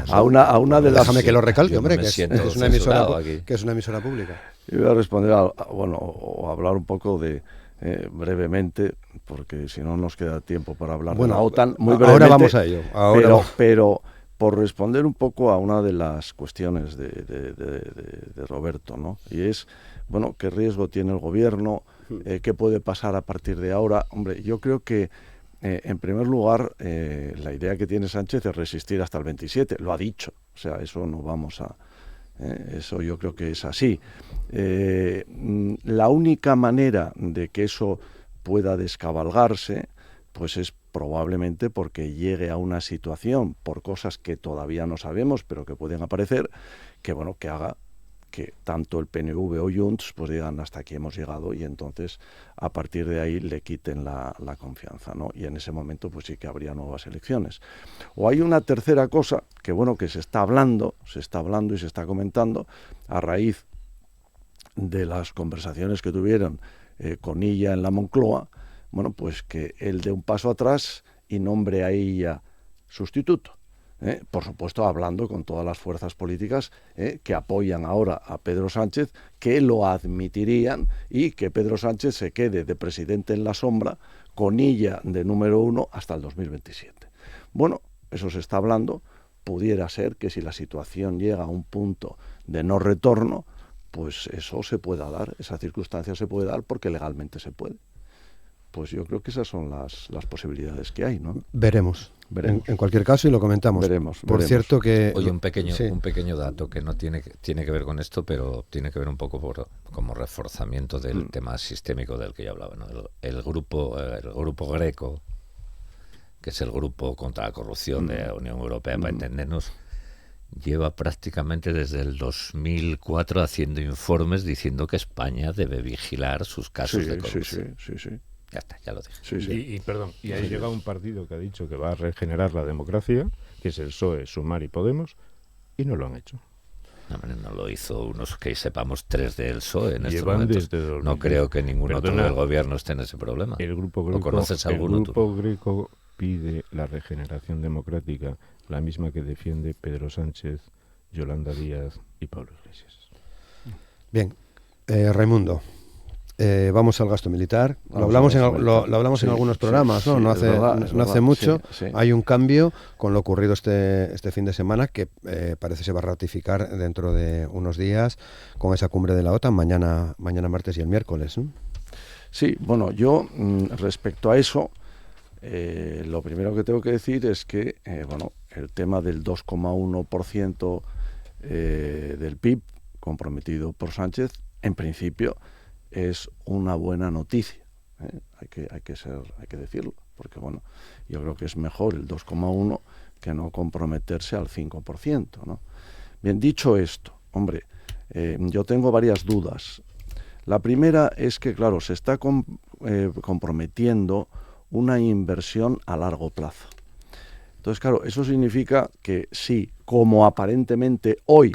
A una de las... Déjame que lo recalque, hombre, que es una emisora pública. Yo voy a responder o hablar un poco de... brevemente, porque si no nos queda tiempo para hablar de la OTAN, muy brevemente. Ahora vamos a ello. Pero por responder un poco a una de las cuestiones de Roberto, ¿no? Y es, bueno, ¿qué riesgo tiene el gobierno? ¿Qué puede pasar a partir de ahora? Hombre, yo creo que, en primer lugar, la idea que tiene Sánchez es resistir hasta el 27, lo ha dicho, o sea, eso no vamos a... eso yo creo que es así. La única manera de que eso pueda descabalgarse, pues es probablemente porque llegue a una situación, por cosas que todavía no sabemos, pero que pueden aparecer, que bueno, que haga que tanto el PNV o Junts pues digan hasta aquí hemos llegado, y entonces a partir de ahí le quiten la confianza, ¿no? Y en ese momento pues sí que habría nuevas elecciones. O hay una tercera cosa que bueno, que se está hablando y se está comentando a raíz de las conversaciones que tuvieron con Illa en la Moncloa, bueno, pues que él dé un paso atrás y nombre a ella sustituto. Por supuesto, hablando con todas las fuerzas políticas que apoyan ahora a Pedro Sánchez, que lo admitirían, y que Pedro Sánchez se quede de presidente en la sombra con ella de número 1 hasta el 2027. Bueno, eso se está hablando. Pudiera ser que si la situación llega a un punto de no retorno, pues eso se pueda dar, esa circunstancia se puede dar porque legalmente se puede. Pues yo creo que esas son las posibilidades que hay, ¿no? Veremos. En cualquier caso, y lo comentamos. Veremos. Cierto que... Oye, un pequeño dato que no tiene que ver con esto, pero tiene que ver un poco como reforzamiento del tema sistémico del que yo hablaba, ¿no? El grupo Greco, que es el grupo contra la corrupción de la Unión Europea, para entendernos, lleva prácticamente desde el 2004 haciendo informes diciendo que España debe vigilar sus casos de corrupción. Sí. Ya está, ya lo dije. Sí. Y ahí llega un partido que ha dicho que va a regenerar la democracia, que es el PSOE, Sumar y Podemos, y no lo han hecho. No lo hizo unos que sepamos 3 del PSOE en estos momentos. No 2010. creo que ningún otro del gobierno esté en ese problema. El Grupo Greco, conoces alguno, el Grupo Greco pide la regeneración democrática, la misma que defiende Pedro Sánchez, Yolanda Díaz y Pablo Iglesias. Bien, Raimundo. Vamos al gasto militar. Lo hablamos en algunos programas, ¿no? No hace mucho. Sí. Hay un cambio con lo ocurrido este fin de semana que parece se va a ratificar dentro de unos días con esa cumbre de la OTAN, mañana martes y el miércoles, ¿no? Sí, bueno, yo respecto a eso, lo primero que tengo que decir es que el tema del 2,1% del PIB comprometido por Sánchez, en principio, es una buena noticia. Hay que decirlo, porque yo creo que es mejor el 2,1 que no comprometerse al 5%, ¿no? Bien, dicho esto, hombre, yo tengo varias dudas. La primera es que, claro, se está comprometiendo una inversión a largo plazo. Entonces, claro, eso significa que sí, como aparentemente hoy,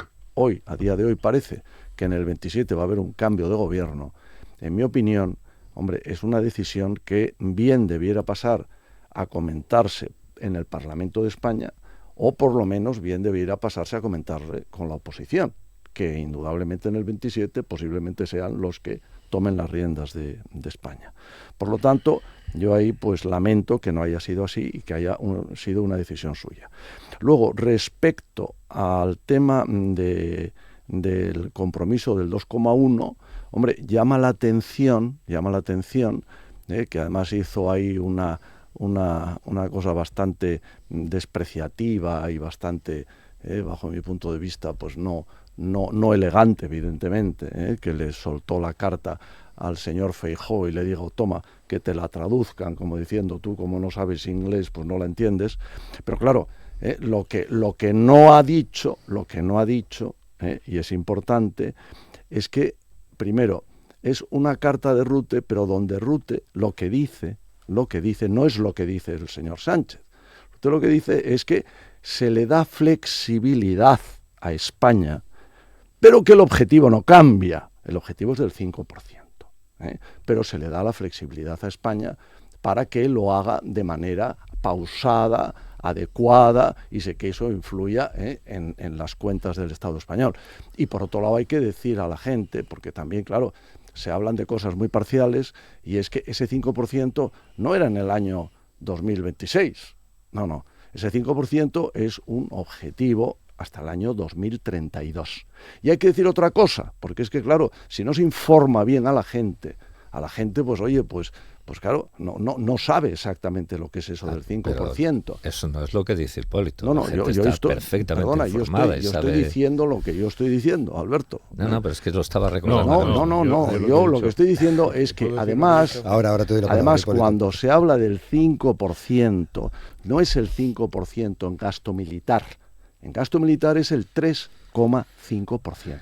a día de hoy parece que en el 27 va a haber un cambio de gobierno, en mi opinión, hombre, es una decisión que bien debiera pasar a comentarse en el Parlamento de España, o por lo menos bien debiera pasarse a comentarse con la oposición, que indudablemente en el 27 posiblemente sean los que tomen las riendas de España. Por lo tanto, yo ahí pues lamento que no haya sido así y que haya sido una decisión suya. Luego, respecto al tema del compromiso del 2,1, hombre, llama la atención, que además hizo ahí una cosa bastante despreciativa y bastante, bajo mi punto de vista, pues no elegante, evidentemente, que le soltó la carta al señor Feijóo y le dijo, toma, que te la traduzcan, como diciendo, tú como no sabes inglés, pues no la entiendes. Pero claro, lo que no ha dicho, y es importante, es que, primero, es una carta de Rute, pero donde Rute lo que dice no es lo que dice el señor Sánchez. Rute lo que dice es que se le da flexibilidad a España, pero que el objetivo no cambia. El objetivo es del 5%. Pero se le da la flexibilidad a España para que lo haga de manera pausada, adecuada, y sé que eso influya en las cuentas del Estado español. Y por otro lado hay que decir a la gente, porque también, claro, se hablan de cosas muy parciales, y es que ese 5% no era en el año 2026, no, Ese 5% es un objetivo hasta el año 2032. Y hay que decir otra cosa, porque es que, claro, si no se informa bien a la gente, pues oye, pues claro, no sabe exactamente lo que es eso del 5%. Eso no es lo que dice Hipólito. No, yo estoy perfectamente informada. Yo estoy diciendo lo que yo estoy diciendo, Alberto. No, pero es que lo estaba recordando. No. Yo lo que estoy diciendo es que además, ahora te doy la palabra, además cuando se habla del 5%, no es el 5% en gasto militar. En gasto militar es el 3,5%.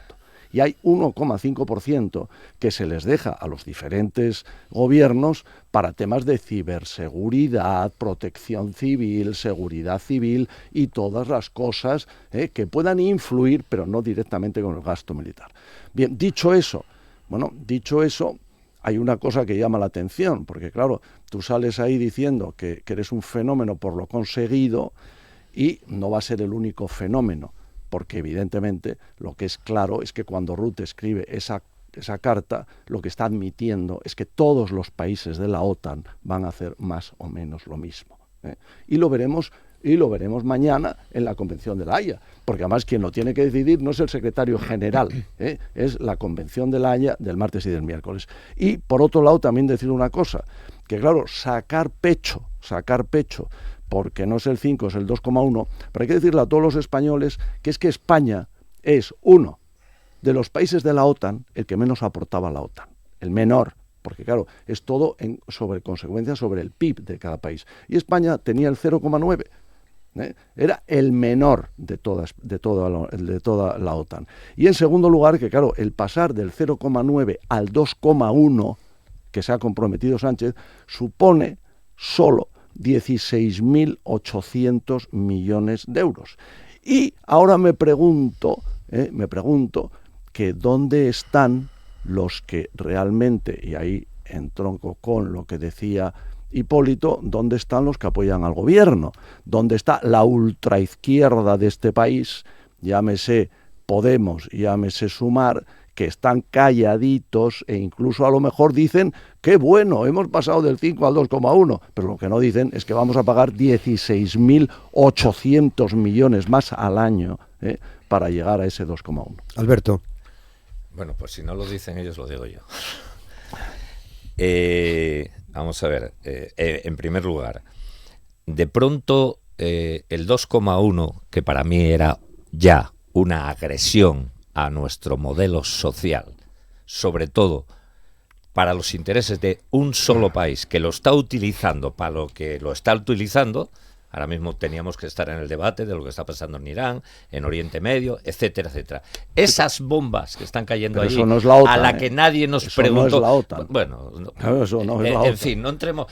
Y hay 1,5% que se les deja a los diferentes gobiernos para temas de ciberseguridad, protección civil, seguridad civil y todas las cosas que puedan influir, pero no directamente con el gasto militar. Bien, dicho eso, hay una cosa que llama la atención, porque claro, tú sales ahí diciendo que eres un fenómeno por lo conseguido y no va a ser el único fenómeno. Porque evidentemente lo que es claro es que cuando Rutte escribe esa carta, lo que está admitiendo es que todos los países de la OTAN van a hacer más o menos lo mismo. Y lo veremos mañana en la Convención de la Haya, porque además quien lo tiene que decidir no es el secretario general, es la Convención de la Haya del martes y del miércoles. Y por otro lado también decir una cosa, que claro, sacar pecho, porque no es el 5, es el 2,1, pero hay que decirle a todos los españoles que es que España es uno de los países de la OTAN el que menos aportaba a la OTAN, el menor, porque claro, es todo sobre consecuencias sobre el PIB de cada país. Y España tenía el 0,9, era el menor de toda la OTAN. Y en segundo lugar, que claro, el pasar del 0,9 al 2,1 que se ha comprometido Sánchez supone solo 16.800 millones de euros. Y ahora me pregunto que dónde están los que realmente, y ahí entronco con lo que decía Hipólito, dónde están los que apoyan al gobierno, dónde está la ultraizquierda de este país, llámese Podemos, llámese Sumar, que están calladitos e incluso a lo mejor dicen que bueno, hemos pasado del 5 al 2,1, pero lo que no dicen es que vamos a pagar 16.800 millones más al año para llegar a ese 2,1. Alberto. Bueno, pues si no lo dicen ellos, lo digo yo. Vamos a ver, en primer lugar, de pronto el 2,1, que para mí era ya una agresión a nuestro modelo social, sobre todo para los intereses de un solo país que lo está utilizando para lo que lo está utilizando. Ahora mismo teníamos que estar en el debate de lo que está pasando en Irán, en Oriente Medio, etcétera, etcétera. Esas bombas que están cayendo allí, no es la OTAN, a la que nadie nos eso preguntó. No es la OTAN. Bueno, claro, eso no es la OTAN. En fin, no entremos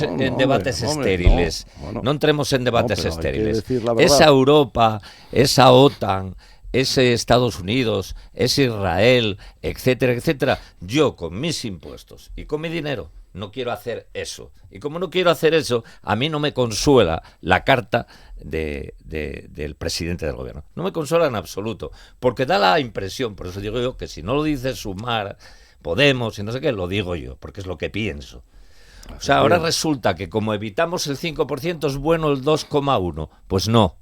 en debates estériles. No entremos en debates estériles. Esa Europa, esa OTAN, ese Estados Unidos, ese Israel, etcétera, etcétera, yo con mis impuestos y con mi dinero no quiero hacer eso. Y como no quiero hacer eso, a mí no me consuela la carta del presidente del gobierno. No me consuela en absoluto, porque da la impresión, por eso digo yo, que si no lo dice Sumar, Podemos y no sé qué, lo digo yo, porque es lo que pienso. O sea, ahora resulta que como evitamos el 5% es bueno el 2,1. Pues no,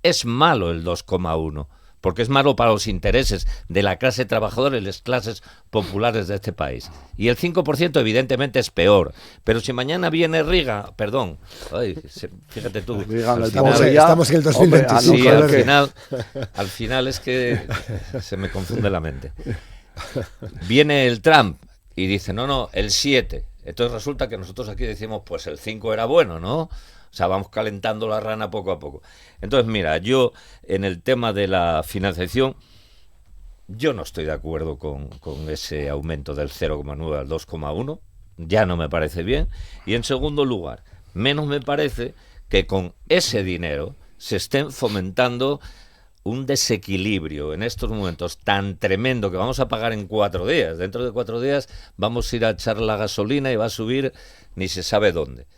es malo el 2,1. Porque es malo para los intereses de la clase trabajadora y las clases populares de este país. Y el 5% evidentemente es peor. Pero si mañana viene Riga, perdón, fíjate tú, estamos en el 2025. Sí, al final es que se me confunde la mente. Viene el Trump y dice, no, el 7. Entonces resulta que nosotros aquí decimos, pues el 5 era bueno, ¿no? O sea, vamos calentando la rana poco a poco. Entonces, mira, yo en el tema de la financiación, yo no estoy de acuerdo con ese aumento del 0,9 al 2,1. Ya no me parece bien. Y en segundo lugar, menos me parece que con ese dinero se estén fomentando un desequilibrio en estos momentos tan tremendo que vamos a pagar en 4 días. Dentro de 4 días vamos a ir a echar la gasolina y va a subir ni se sabe dónde.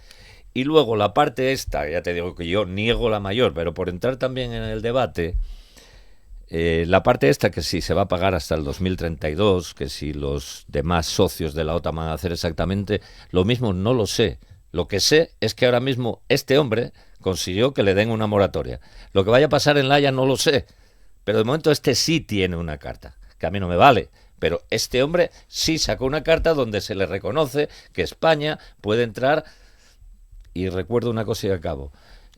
Y luego la parte esta, ya te digo que yo niego la mayor, pero por entrar también en el debate, la parte esta que si se va a pagar hasta el 2032, que si los demás socios de la OTAN van a hacer exactamente lo mismo, no lo sé. Lo que sé es que ahora mismo este hombre consiguió que le den una moratoria. Lo que vaya a pasar en La Haya no lo sé, pero de momento este sí tiene una carta, que a mí no me vale. Pero este hombre sí sacó una carta donde se le reconoce que España puede entrar. Y recuerdo una cosa y acabo.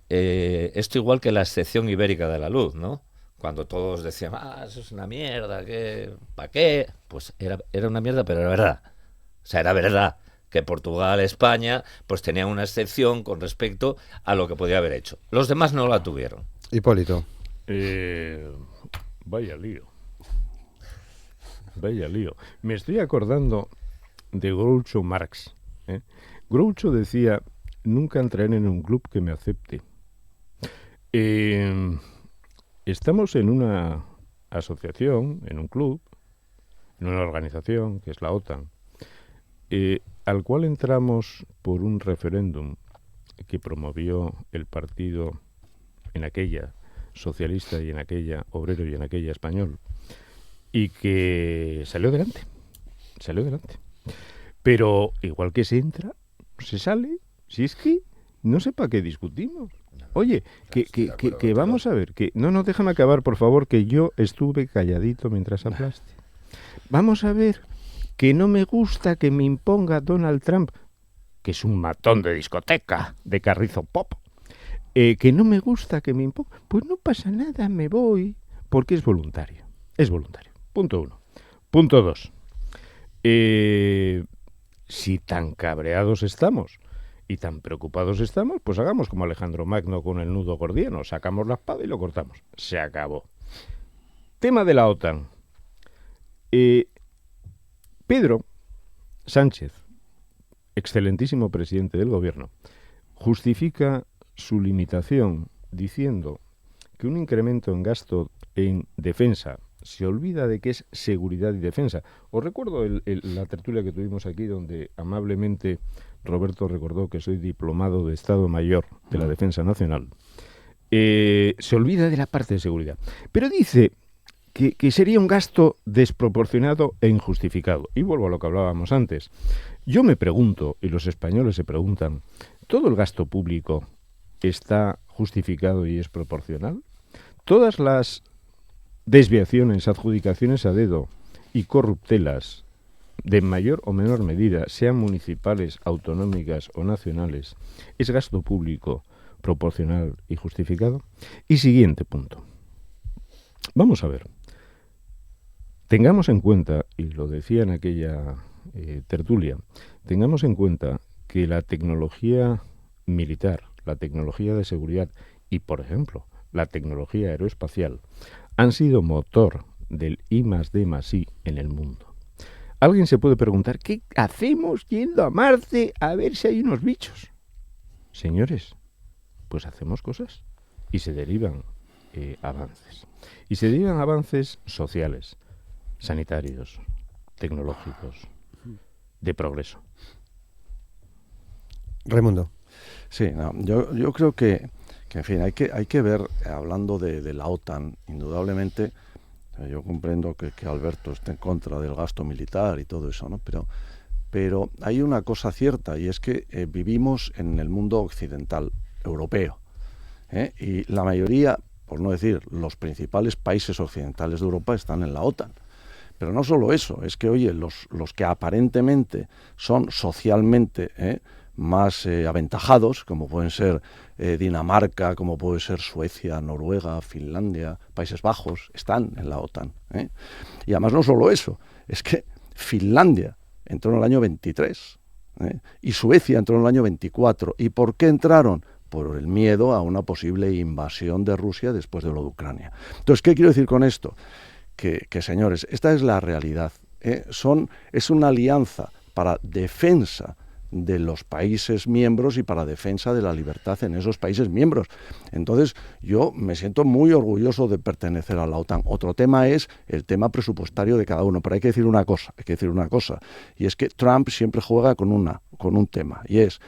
Esto igual que la excepción ibérica de la luz, ¿no? Cuando todos decían, eso es una mierda, ¿para qué? Pues era una mierda, pero era verdad. O sea, era verdad que Portugal, España, pues tenían una excepción con respecto a lo que podía haber hecho. Los demás no la tuvieron. Hipólito. Vaya lío. Vaya lío. Me estoy acordando de Groucho Marx. Groucho decía, nunca entraré en un club que me acepte. Estamos en una asociación, en un club, en una organización que es la OTAN, al cual entramos por un referéndum que promovió el partido en aquella socialista y en aquella obrero y en aquella español, y que salió adelante. Pero igual que se entra, se sale, si es que no sé para qué discutimos. Oye, que vamos a ver, que no, déjame acabar, por favor, que yo estuve calladito mientras hablaste. Vamos a ver, que no me gusta que me imponga Donald Trump, que es un matón de discoteca, de carrizo pop, que no me gusta que me imponga. Pues no pasa nada, me voy, porque es voluntario. Punto 1. Punto 2. Si tan cabreados estamos y tan preocupados estamos, pues hagamos como Alejandro Magno con el nudo gordiano, sacamos la espada y lo cortamos. Se acabó. Tema de la OTAN. Pedro Sánchez, excelentísimo presidente del gobierno, justifica su limitación diciendo que un incremento en gasto en defensa, se olvida de que es seguridad y defensa. Os recuerdo la tertulia que tuvimos aquí donde amablemente Roberto recordó que soy diplomado de Estado Mayor de la Defensa Nacional. Se olvida de la parte de seguridad. Pero dice que sería un gasto desproporcionado e injustificado. Y vuelvo a lo que hablábamos antes. Yo me pregunto, y los españoles se preguntan, ¿todo el gasto público está justificado y es proporcional? Todas las desviaciones, adjudicaciones a dedo y corruptelas de mayor o menor medida, sean municipales, autonómicas o nacionales, ¿es gasto público proporcional y justificado? Y siguiente punto. Vamos a ver. Tengamos en cuenta, y lo decía en aquella tertulia, tengamos en cuenta que la tecnología militar, la tecnología de seguridad y, por ejemplo, la tecnología aeroespacial han sido motor del I+D+I en el mundo. Alguien se puede preguntar, ¿qué hacemos yendo a Marte a ver si hay unos bichos? Señores, pues hacemos cosas y se derivan avances. Y se derivan avances sociales, sanitarios, tecnológicos, de progreso. Raimundo. Sí, no, yo creo que en fin, hay que ver, hablando de la OTAN, indudablemente, yo comprendo que Alberto esté en contra del gasto militar y todo eso, ¿no? Pero hay una cosa cierta, y es que vivimos en el mundo occidental, europeo, y la mayoría, por no decir los principales países occidentales de Europa, están en la OTAN. Pero no solo eso, es que, oye, los que aparentemente son socialmente más aventajados, como pueden ser Dinamarca, como puede ser Suecia, Noruega, Finlandia, Países Bajos, están en la OTAN. Y además no solo eso, es que Finlandia entró en el año 23 y Suecia entró en el año 24. ¿Y por qué entraron? Por el miedo a una posible invasión de Rusia después de lo de Ucrania. Entonces, ¿qué quiero decir con esto? Que señores, esta es la realidad. Es una alianza para defensa de los países miembros y para defensa de la libertad en esos países miembros. Entonces, yo me siento muy orgulloso de pertenecer a la OTAN. Otro tema es el tema presupuestario de cada uno, pero hay que decir una cosa, y es que Trump siempre juega con un tema, y es,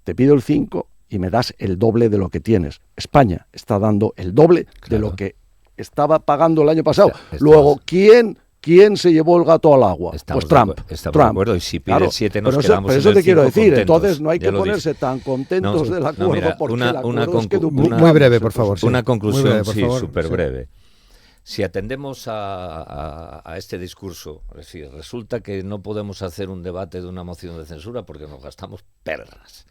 te pido el 5 y me das el doble de lo que tienes. España está dando el doble de lo que estaba pagando el año pasado. Luego, ¿quién ¿quién se llevó el gato al agua? Pues Trump. Estamos de acuerdo, y si pide el 7 nos quedamos pero en eso el te quiero 5 decir, contentos. entonces no hay que ponerse tan contentos del acuerdo, mira, porque el acuerdo es que muy breve, por favor. Una conclusión, sí, súper breve. Si atendemos a este discurso, es decir, resulta que no podemos hacer un debate de una moción de censura porque nos gastamos perras.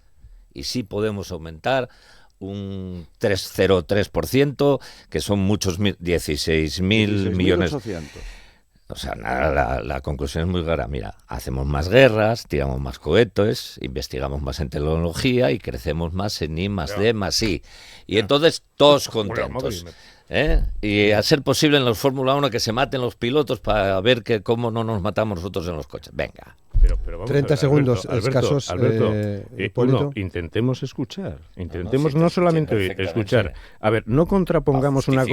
Y sí podemos aumentar un 3,03%, que son muchos 16.000 millones. O sea, nada, la conclusión es muy clara. Mira, hacemos más guerras, tiramos más cohetes, investigamos más en tecnología y crecemos más en I+D+I. Y entonces todos contentos. Y a ser posible en los Fórmula 1 que se maten los pilotos para ver cómo no nos matamos nosotros en los coches. Venga. Pero vamos 30 segundos escasos. Alberto, intentemos escuchar. Intentemos no solamente escuchar. A ver, no contrapongamos una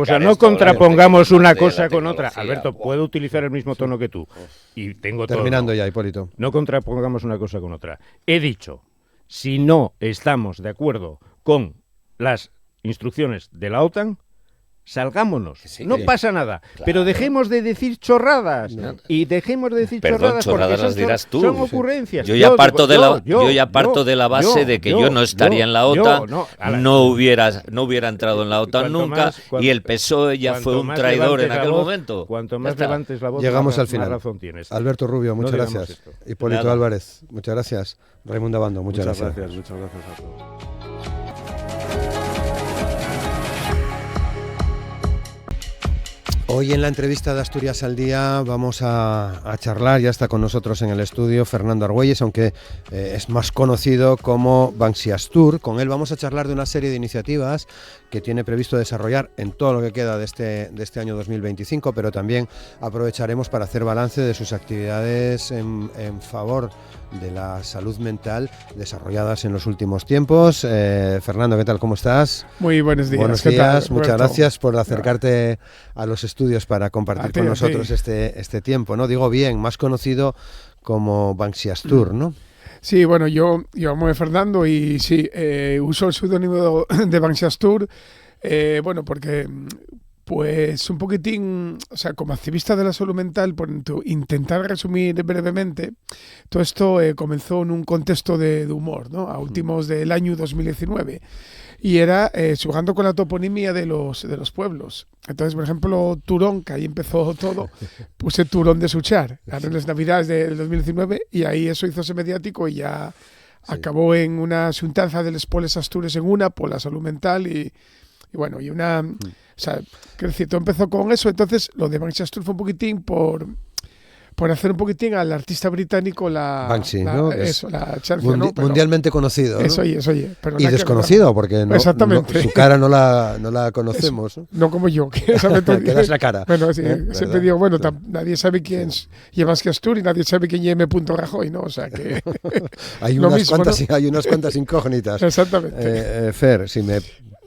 cosa, con otra. Alberto, puedo utilizar el mismo tono que tú. Y tengo todo. Terminando ya, Hipólito. No contrapongamos una cosa con otra. He dicho, si no estamos de acuerdo con las instrucciones de la OTAN, salgámonos, no pasa nada, claro. Pero dejemos de decir chorradas y dejemos de decir chorradas porque las dirás tú. Son ocurrencias. Yo ya parto de la base de que yo no estaría en la OTAN, no hubiera entrado en la OTAN nunca, y el PSOE ya fue un traidor en aquel momento. Cuanto más levantes la voz, llegamos al final. Más razón tienes. Alberto Rubio, muchas gracias. Hipólito Álvarez, muchas gracias. Raimundo Abando, muchas gracias. Muchas gracias a todos. Hoy en la entrevista de Asturias al Día vamos a charlar, ya está con nosotros en el estudio Fernando Argüelles, aunque es más conocido como Banxiastur. Con él vamos a charlar de una serie de iniciativas que tiene previsto desarrollar en todo lo que queda de este año 2025, pero también aprovecharemos para hacer balance de sus actividades en favor de la salud mental desarrolladas en los últimos tiempos. Fernando, ¿qué tal? ¿Cómo estás? Muy buenos días. Buenos días, muchas gracias por acercarte a los estudios para compartir con nosotros este tiempo, ¿no? Digo bien, más conocido como Banxiastur, ¿no? Sí, bueno, yo llamo Fernando y sí, uso el seudónimo de Banxiastur, bueno, porque pues un poquitín, o sea, como activista de la salud mental, por intentar resumir brevemente, todo esto comenzó en un contexto de humor, ¿no? A últimos del año 2019. Y era jugando con la toponimia de los pueblos. Entonces, por ejemplo, Turón, que ahí empezó todo, puse Turón de Suchar, en las Navidades del 2019, y ahí eso hizo mediático y ya acabó en una asuntanza de los Poles Astures en una, por la salud mental y bueno, y una... O sea, quiero decir, todo empezó con eso, entonces lo de Banxiastur fue un poquitín por hacer un poquitín al artista británico Banksy, ¿no? ¿no? Mundialmente conocido, ¿no? Eso oye. Pero y desconocido, porque su cara no la conocemos. Eso, no como yo, que que das la cara. Bueno, sí, siempre digo, bueno, nadie sabe quién lleva Banxiastur y nadie sabe quién lleva M. Rajoy, ¿no? O sea que... hay unas cuantas incógnitas. Exactamente. Fer, si me...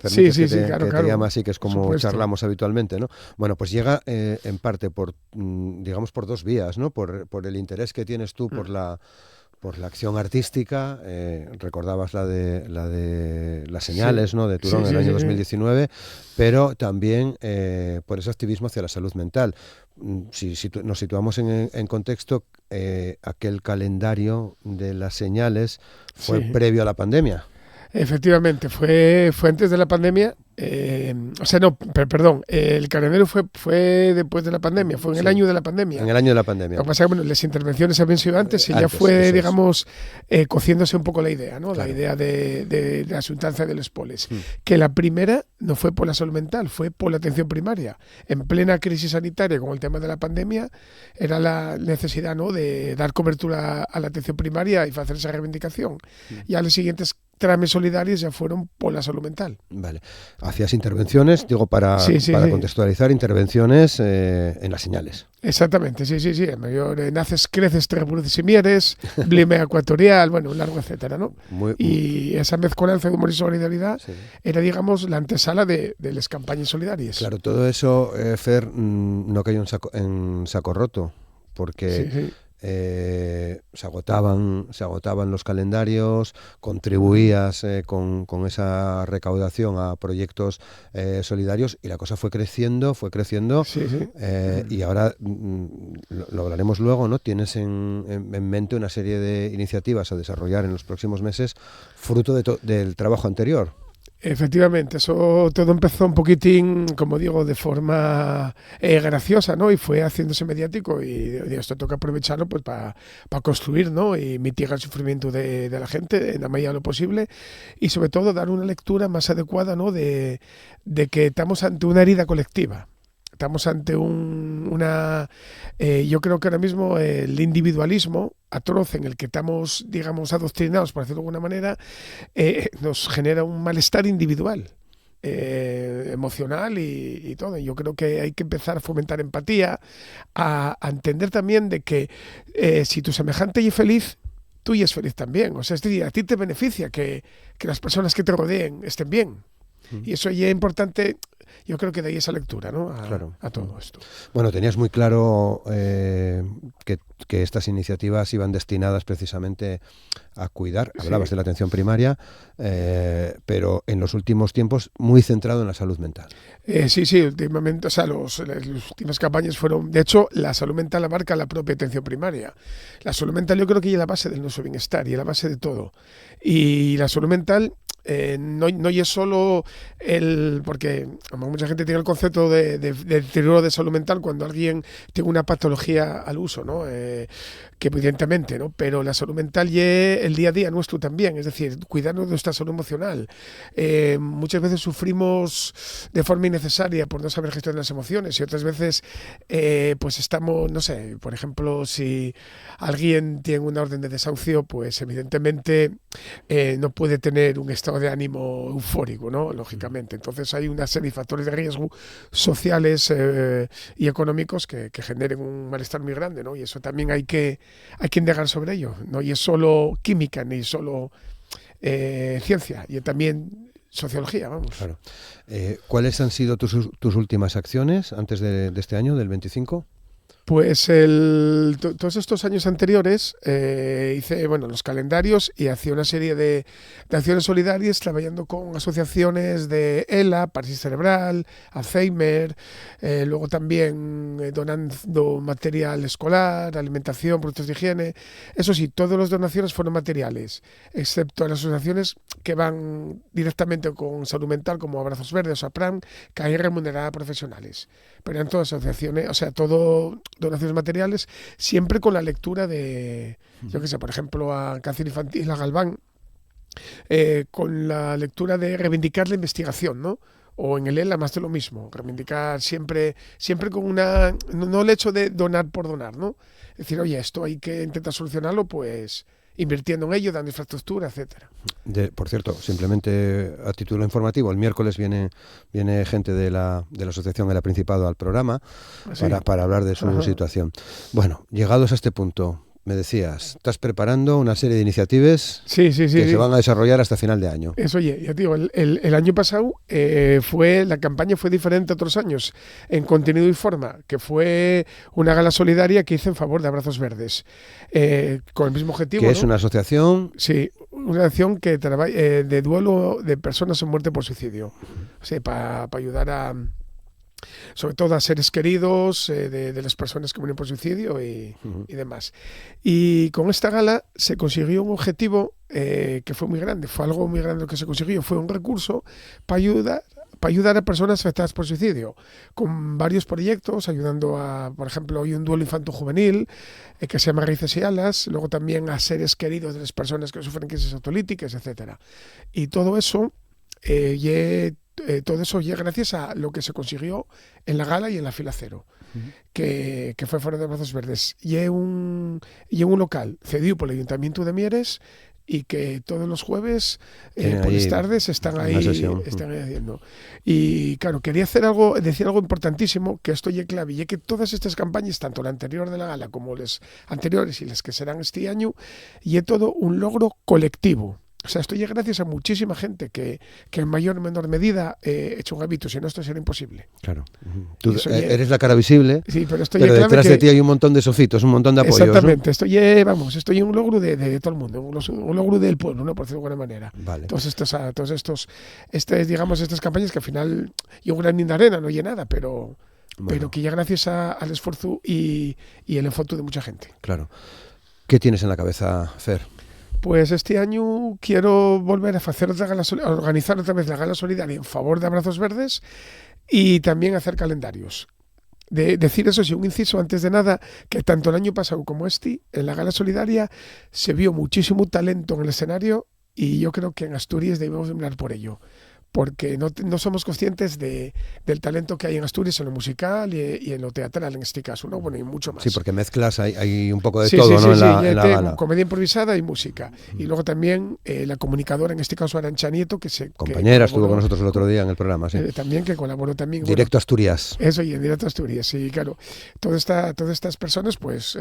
Claro. Te llama así, que es como supuesto. Charlamos habitualmente, ¿no? Bueno, pues llega en parte por dos vías, ¿no? Por el interés que tienes tú por la acción artística, recordabas la de las señales, ¿no? De Turón en el año 2019, pero también por ese activismo hacia la salud mental. Si nos situamos en contexto, aquel calendario de las señales fue previo a la pandemia. Efectivamente, fue antes de la pandemia. El calendario fue después de la pandemia, fue en el año de la pandemia. En el año de la pandemia. Lo que pasa es que las intervenciones habían sido antes y ya fue, digamos, cociéndose un poco la idea, ¿no? Claro. La idea de la asuntanza de los poles. Que la primera no fue por la salud mental, fue por la atención primaria. En plena crisis sanitaria, con el tema de la pandemia, era la necesidad, ¿no? De dar cobertura a la atención primaria y hacer esa reivindicación. Y a los siguientes trámites solidarios ya fueron por la salud mental. Vale. Hacías intervenciones, digo, para contextualizar, intervenciones en las señales. Exactamente, sí. Naces, creces, reproduces y mieres, blimea ecuatorial, bueno, un largo etcétera, ¿no? Y esa mezcolanza de humor y solidaridad era, digamos, la antesala de las campañas solidarias. Claro, todo eso, Fer, no cayó en saco roto, porque se agotaban los calendarios, contribuías con esa recaudación a proyectos solidarios, y la cosa fue creciendo, Sí. y ahora lo hablaremos luego, ¿no? Tienes en mente una serie de iniciativas a desarrollar en los próximos meses, fruto del trabajo anterior. Efectivamente, eso todo empezó un poquitín, como digo, de forma graciosa, ¿no? Y fue haciéndose mediático, y esto toca aprovecharlo pues para construir, ¿no? Y mitigar el sufrimiento de la gente en la medida de lo posible, y sobre todo dar una lectura más adecuada, ¿no? De que estamos ante una herida colectiva. Estamos ante yo creo que ahora mismo el individualismo atroz en el que estamos, digamos, adoctrinados, por decirlo de alguna manera, nos genera un malestar individual, emocional y todo. Yo creo que hay que empezar a fomentar empatía, a entender también de que si tu semejante y es feliz, tú y es feliz también. O sea, es decir, a ti te beneficia que las personas que te rodeen estén bien. Y eso ya es importante. Yo creo que de ahí esa lectura, ¿no? A todo esto. Bueno, tenías muy claro que estas iniciativas iban destinadas precisamente a cuidar. Hablabas de la atención primaria, pero en los últimos tiempos muy centrado en la salud mental. Sí, últimamente, o sea, las últimas campañas fueron, de hecho, la salud mental abarca la propia atención primaria. La salud mental yo creo que es la base del nuestro bienestar y es la base de todo. Y la salud mental no es solo porque mucha gente tiene el concepto de deterioro de salud mental cuando alguien tiene una patología al uso, ¿no? Que evidentemente, ¿no? Pero la salud mental es el día a día nuestro también, es decir, cuidarnos de nuestra salud emocional. Muchas veces sufrimos de forma innecesaria por no saber gestionar las emociones, y otras veces pues estamos, no sé, por ejemplo, si alguien tiene una orden de desahucio, pues evidentemente no puede tener un estado de ánimo eufórico, ¿no? Lógicamente. Entonces hay una serie de factores de riesgo sociales y económicos que generen un malestar muy grande, ¿no? Y eso también hay que indagar sobre ello, ¿no? Y es solo química, ni solo ciencia, y también sociología, vamos. Claro. ¿Cuáles han sido tus últimas acciones antes de este año, del 25? Pues todos estos años anteriores hice los calendarios y hacía una serie de acciones solidarias trabajando con asociaciones de ELA, parálisis cerebral, Alzheimer, luego también donando material escolar, alimentación, productos de higiene. Eso sí, todas las donaciones fueron materiales, excepto las asociaciones que van directamente con salud mental, como Abrazos Verdes o APRAM, que hay remuneradas a profesionales. Pero en todas asociaciones, o sea, todo donaciones materiales, siempre con la lectura de, yo qué sé, por ejemplo, a Cáncer Infantil, a Galván, con la lectura de reivindicar la investigación, ¿no? O en el ELA más de lo mismo, reivindicar siempre con no el hecho de donar por donar, ¿no? Es decir, oye, esto hay que intentar solucionarlo, pues invirtiendo en ello, dando infraestructura, etcétera. Por cierto, simplemente a título informativo, el miércoles viene gente de la Asociación El Principado al programa para hablar de su situación. Bueno, llegados a este punto, me decías, estás preparando una serie de iniciativas que se van a desarrollar hasta final de año. Eso, oye, ya te digo, el año pasado la campaña fue diferente a otros años en contenido y forma, que fue una gala solidaria que hice en favor de Abrazos Verdes, con el mismo objetivo. Que es una asociación. Sí, una acción que trabaja de duelo de personas en muerte por suicidio, o sea, para ayudar sobre todo a seres queridos de las personas que mueren por suicidio y demás. Y con esta gala se consiguió un objetivo que fue muy grande, fue algo muy grande lo que se consiguió, fue un recurso para ayudar a personas afectadas por suicidio, con varios proyectos, ayudando por ejemplo, hay un duelo infanto-juvenil que se llama Raíces y Alas, luego también a seres queridos de las personas que sufren crisis autolíticas, etcétera. Y todo eso llega gracias a lo que se consiguió en la gala y en la fila cero, que fue fuera de Abrazos Verdes. Y en un local cedido por el Ayuntamiento de Mieres, y que todos los jueves por las tardes están ahí haciendo. Y claro, quería decir algo importantísimo, que esto es clave, y es que todas estas campañas, tanto la anterior de la gala como las anteriores y las que serán este año, y es todo un logro colectivo. O sea, esto llega gracias a muchísima gente que en mayor o menor medida he hecho un hábito, si no, esto sería imposible. Claro. Tú eres la cara visible, sí, pero detrás de ti hay un montón de sofitos, un montón de apoyos. Exactamente. ¿No? Esto es un logro de todo el mundo, un logro del pueblo, ¿no? Por decirlo de alguna manera. Vale. Estas campañas que al final yo un gran de arena, no oye nada, pero que ya gracias al esfuerzo y el enfoque de mucha gente. Claro. ¿Qué tienes en la cabeza, Fer? Pues este año quiero volver a organizar otra vez la gala solidaria en favor de Abrazos Verdes y también hacer calendarios. Decir eso, sí, un inciso antes de nada, que tanto el año pasado como en la gala solidaria se vio muchísimo talento en el escenario y yo creo que en Asturias debemos mirar por ello. Porque no somos conscientes del talento que hay en Asturias en lo musical y en lo teatral en este caso, ¿no? Bueno, y mucho más. Sí, porque mezclas, hay un poco de todo, ¿no? En la gala. Comedia improvisada y música. Y luego también la comunicadora, en este caso Arantxa Nieto, compañera, estuvo con nosotros el otro día en el programa, sí. También, que colaboró también. Directo Asturias. Eso, y en Directo Asturias, sí, claro. Todas estas personas, pues,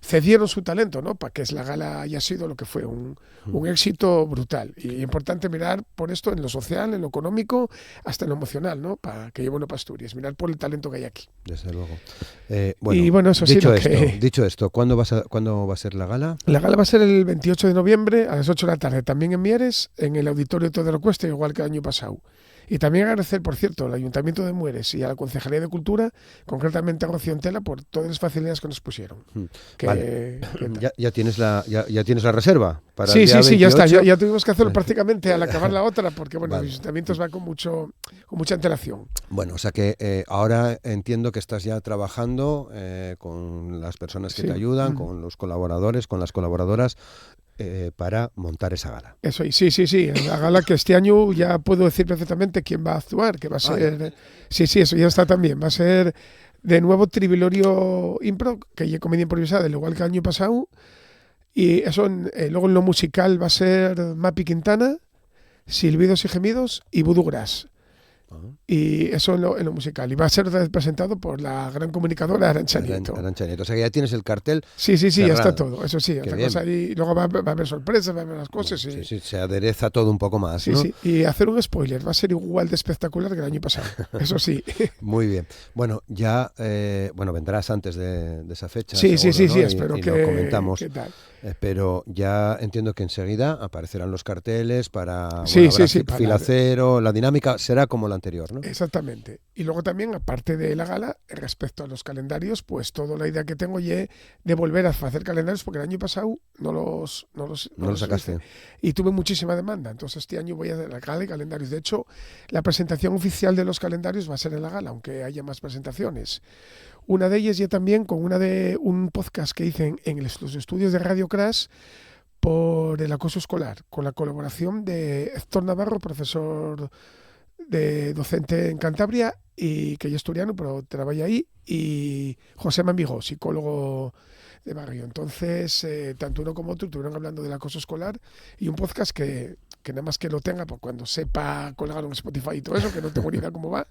cedieron su talento, ¿no? Para que la gala haya sido lo que fue, un éxito brutal. Y es importante mirar por esto en lo social, en lo económico, hasta en lo emocional, ¿no? Para que lleve uno para Asturias, mirar por el talento que hay aquí. Desde luego. Y bueno, eso dicho esto, ¿cuándo va a ser la gala? La gala va a ser el 28 de noviembre a las 8 de la tarde, también en Mieres, en el Auditorio Teodoro Cuesta, igual que el año pasado. Y también agradecer, por cierto, al Ayuntamiento de Mueres y a la Concejalía de Cultura, concretamente a Rocío Antela, por todas las facilidades que nos pusieron. Vale. ¿Ya tienes la reserva? Para sí, el día 28? Ya está. Ya tuvimos que hacerlo prácticamente al acabar la otra, porque bueno, los ayuntamientos van con mucha antelación. Bueno, o sea que ahora entiendo que estás ya trabajando con las personas que te ayudan, con los colaboradores, con las colaboradoras, para montar esa gala. Eso, sí, la gala que este año ya puedo decir perfectamente quién va a actuar, que va a ser... Sí, eso ya está también, va a ser de nuevo Trivilorio Impro, que ya comedia improvisada, al igual que el año pasado, y eso luego en lo musical va a ser Mapi Quintana, Silbidos y Gemidos y Voodoo Grass. Y eso en lo musical. Y va a ser presentado por la gran comunicadora Arantxa Nieto. O sea que ya tienes el cartel. Sí, ya está todo. Eso sí. Y luego va a haber sorpresas, va a haber las cosas. Sí, se adereza todo un poco más, ¿no? Sí. Y hacer un spoiler, va a ser igual de espectacular que el año pasado. Eso sí. Muy bien. Bueno, ya vendrás antes de esa fecha. Sí, seguro, ¿no? Espero y que lo comentamos. ¿Qué tal? Pero ya entiendo que enseguida aparecerán los carteles para Filacero, la dinámica será como la anterior, ¿no? Exactamente. Y luego también, aparte de la gala, respecto a los calendarios, pues toda la idea que tengo es de volver a hacer calendarios, porque el año pasado no los sacaste. Y tuve muchísima demanda. Entonces este año voy a hacer la gala de calendarios. De hecho, la presentación oficial de los calendarios va a ser en la gala, aunque haya más presentaciones. Una de ellas ya también con un podcast que hice en los estudios de Radio Crash por el acoso escolar, con la colaboración de Héctor Navarro, profesor docente en Cantabria, y que yo es asturiano, pero trabaja ahí, y José Mambigo, psicólogo de barrio. Entonces, tanto uno como otro estuvieron hablando del acoso escolar, y un podcast que nada más que lo tenga, pues cuando sepa colgarlo en Spotify y todo eso, que no tengo ni idea cómo va,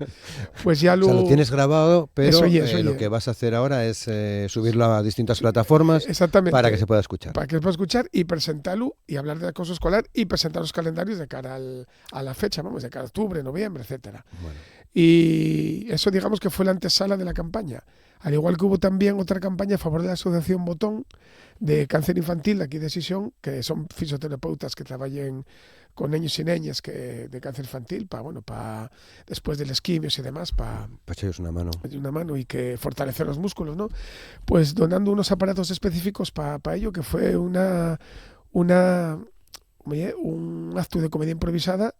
pues ya lo... O sea, lo tienes grabado, pero lo que vas a hacer ahora es subirlo a distintas plataformas para que se pueda escuchar. Para que se pueda escuchar y presentarlo y hablar de acoso escolar y presentar los calendarios de cara a la fecha, de cara a octubre, noviembre, etcétera. Bueno. Y eso digamos que fue la antesala de la campaña. Al igual que hubo también otra campaña a favor de la Asociación Botón de Cáncer Infantil de aquí de Sisión, que son fisioterapeutas que trabajan con niños y niñas de cáncer infantil, para después de los quimios y demás, para echarles una mano y que fortalecer los músculos, ¿no? Pues donando unos aparatos específicos para ello, que fue un acto de comedia improvisada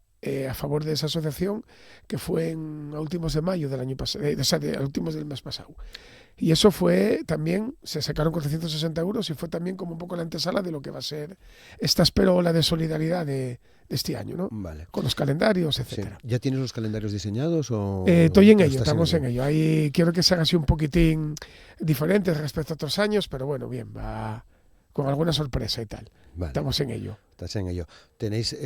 a favor de esa asociación, que fue a últimos de mayo del año pasado, a últimos del mes pasado. Y eso fue también, se sacaron 460 euros y fue también como un poco la antesala de lo que va a ser esta esperola de solidaridad de este año, ¿no? Vale. Con los calendarios, etcétera. Sí. ¿Ya tienes los calendarios diseñados o...? Estoy en ello, estamos en ello. Ahí quiero que se haga así un poquitín diferente respecto a otros años, pero bueno, bien, va con alguna sorpresa y tal. Vale. Estamos en ello. Estás en ello. ¿Tenéis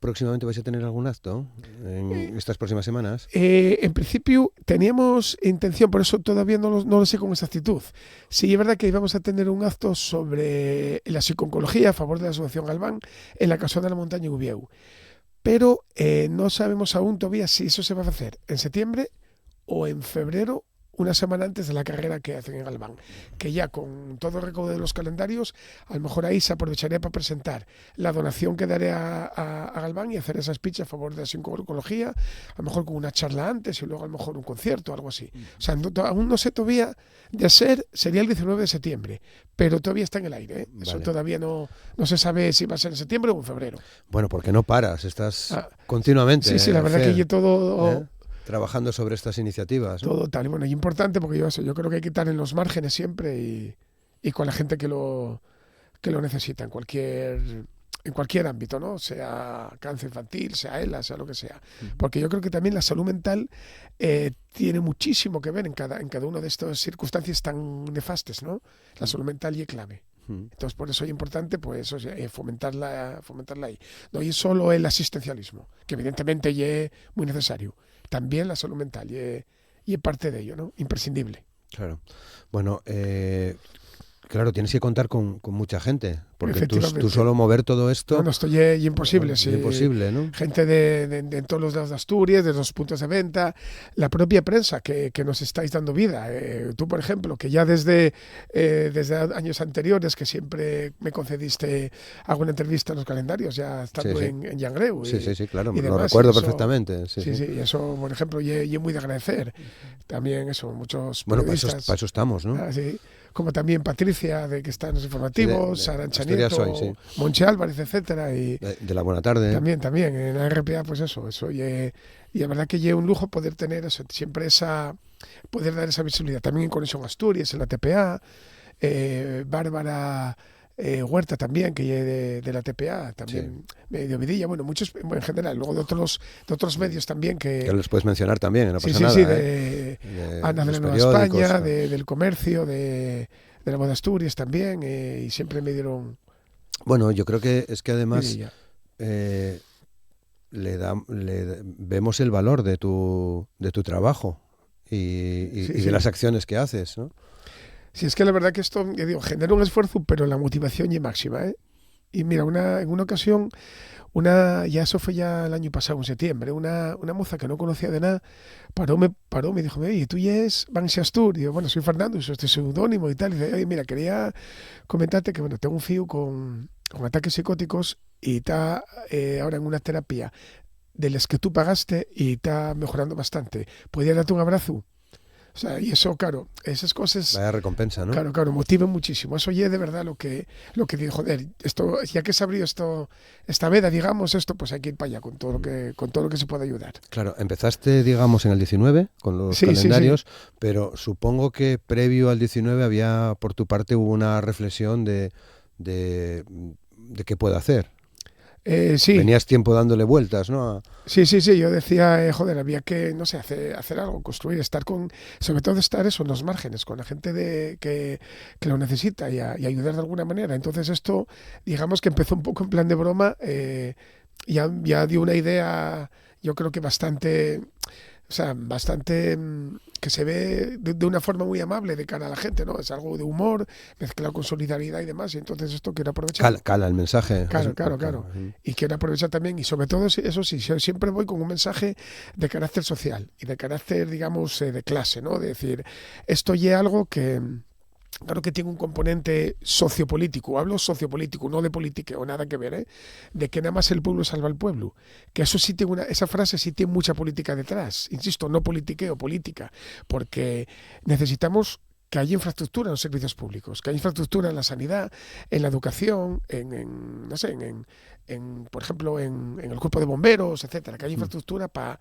próximamente vais a tener algún acto en estas próximas semanas? En principio teníamos intención, por eso todavía no lo sé con exactitud. Sí, es verdad que íbamos a tener un acto sobre la psico-oncología a favor de la Asociación Galván en la Casona de la Montaña Ubieu. Pero no sabemos aún todavía si eso se va a hacer en septiembre o en febrero, una semana antes de la carrera que hacen en Galván, que ya con todo el recaudo de los calendarios, a lo mejor ahí se aprovecharía para presentar la donación que daré a Galván y hacer esa speech a favor de la psico-oncología, a lo mejor con una charla antes y luego a lo mejor un concierto o algo así. O sea, aún no sé todavía, de ser, sería el 19 de septiembre, pero todavía está en el aire, ¿eh? Eso todavía no se sabe si va a ser en septiembre o en febrero. Bueno, porque no paras, estás continuamente. Sí, la verdad que yo todo... trabajando sobre estas iniciativas, ¿no? Todo tal. Y bueno, y importante porque yo creo que hay que estar en los márgenes siempre y con la gente que lo necesita en cualquier ámbito, ¿no? Sea cáncer infantil, sea ELA, sea lo que sea. Porque yo creo que también la salud mental tiene muchísimo que ver en cada una de estas circunstancias tan nefastas, ¿no? La salud mental y es clave. Entonces, por eso es importante pues fomentarla ahí. No y solo el asistencialismo, que evidentemente es muy necesario. También la salud mental y es parte de ello, ¿no? Imprescindible. Claro. Bueno, claro, tienes que contar con mucha gente, porque tú solo mover todo esto... Bueno, esto es imposible, sí. Imposible, ¿no? Gente de todos los lados de Asturias, de los puntos de venta, la propia prensa que nos estáis dando vida. Tú, por ejemplo, que ya desde años anteriores, que siempre me concediste alguna entrevista en los calendarios, ya estando en Llangreu. Sí, claro, lo recuerdo perfectamente. Sí, y eso, por ejemplo, y muy de agradecer. También eso, muchos Bueno, periodistas. para eso estamos, ¿no? Sí. Como también Patricia, de que está en los informativos, Sara Anchanieto, Monche Álvarez, etcétera. Y de la Buena Tarde. También, en la RPA, pues eso. Y la verdad que es un lujo poder tener eso, siempre poder dar esa visibilidad. También en Conexión Asturias, en la TPA, Bárbara Huerta también, que es de la TPA, también de Ovidilla, bueno, muchos en general, luego de otros medios también que los puedes mencionar también, no pasa nada. De Ana de la Nueva España, del Comercio, de la Moda Asturias también, y siempre me dieron... Bueno, yo creo que es que además vemos el valor de tu trabajo y de las acciones que haces, ¿no? Sí, es que la verdad que esto, yo digo, genera un esfuerzo, pero la motivación es máxima, ¿eh? Y mira, en una ocasión, ya eso fue ya el año pasado, en septiembre, una moza que no conocía de nada, paró, me dijo, oye, ¿tú ya es Banxi Astur? Y yo, bueno, soy Fernando, soy este seudónimo y tal. Y dice, oye, mira, quería comentarte que, bueno, tengo un fío con ataques psicóticos y está ahora en una terapia de las que tú pagaste y está mejorando bastante. ¿Podría darte un abrazo? O sea, y eso, claro, esas cosas... Vaya recompensa, ¿no? Claro, motivan muchísimo. Eso ya de verdad lo que digo, joder, esto, ya que se abrió esta veda, digamos, pues hay que ir para allá con todo lo que se pueda ayudar. Claro, empezaste, digamos, en el 19 con los calendarios, pero supongo que previo al 19 había, por tu parte, hubo una reflexión de qué puedo hacer. Sí. Venías tiempo dándole vueltas, ¿no? Sí, yo decía, joder, había que, no sé, hacer algo, construir, sobre todo estar eso, en los márgenes, con la gente que lo necesita y ayudar de alguna manera. Entonces esto, digamos que empezó un poco en plan de broma, ya dio una idea, yo creo que bastante que se ve de una forma muy amable de cara a la gente, ¿no? Es algo de humor, mezclado con solidaridad y demás, y entonces esto quiero aprovechar. Cala el mensaje. Claro. Y quiero aprovechar también, y sobre todo, eso sí, siempre voy con un mensaje de carácter social y de carácter, digamos, de clase, ¿no? De decir, esto ya es algo que... Claro que tiene un componente sociopolítico, hablo sociopolítico, no de política o nada que ver, ¿eh? De que nada más el pueblo salva al pueblo. Que eso sí tiene esa frase sí tiene mucha política detrás. Insisto, no politiqueo, política, porque necesitamos que haya infraestructura en los servicios públicos, que haya infraestructura en la sanidad, en la educación, por ejemplo, en el cuerpo de bomberos, etcétera, que haya infraestructura para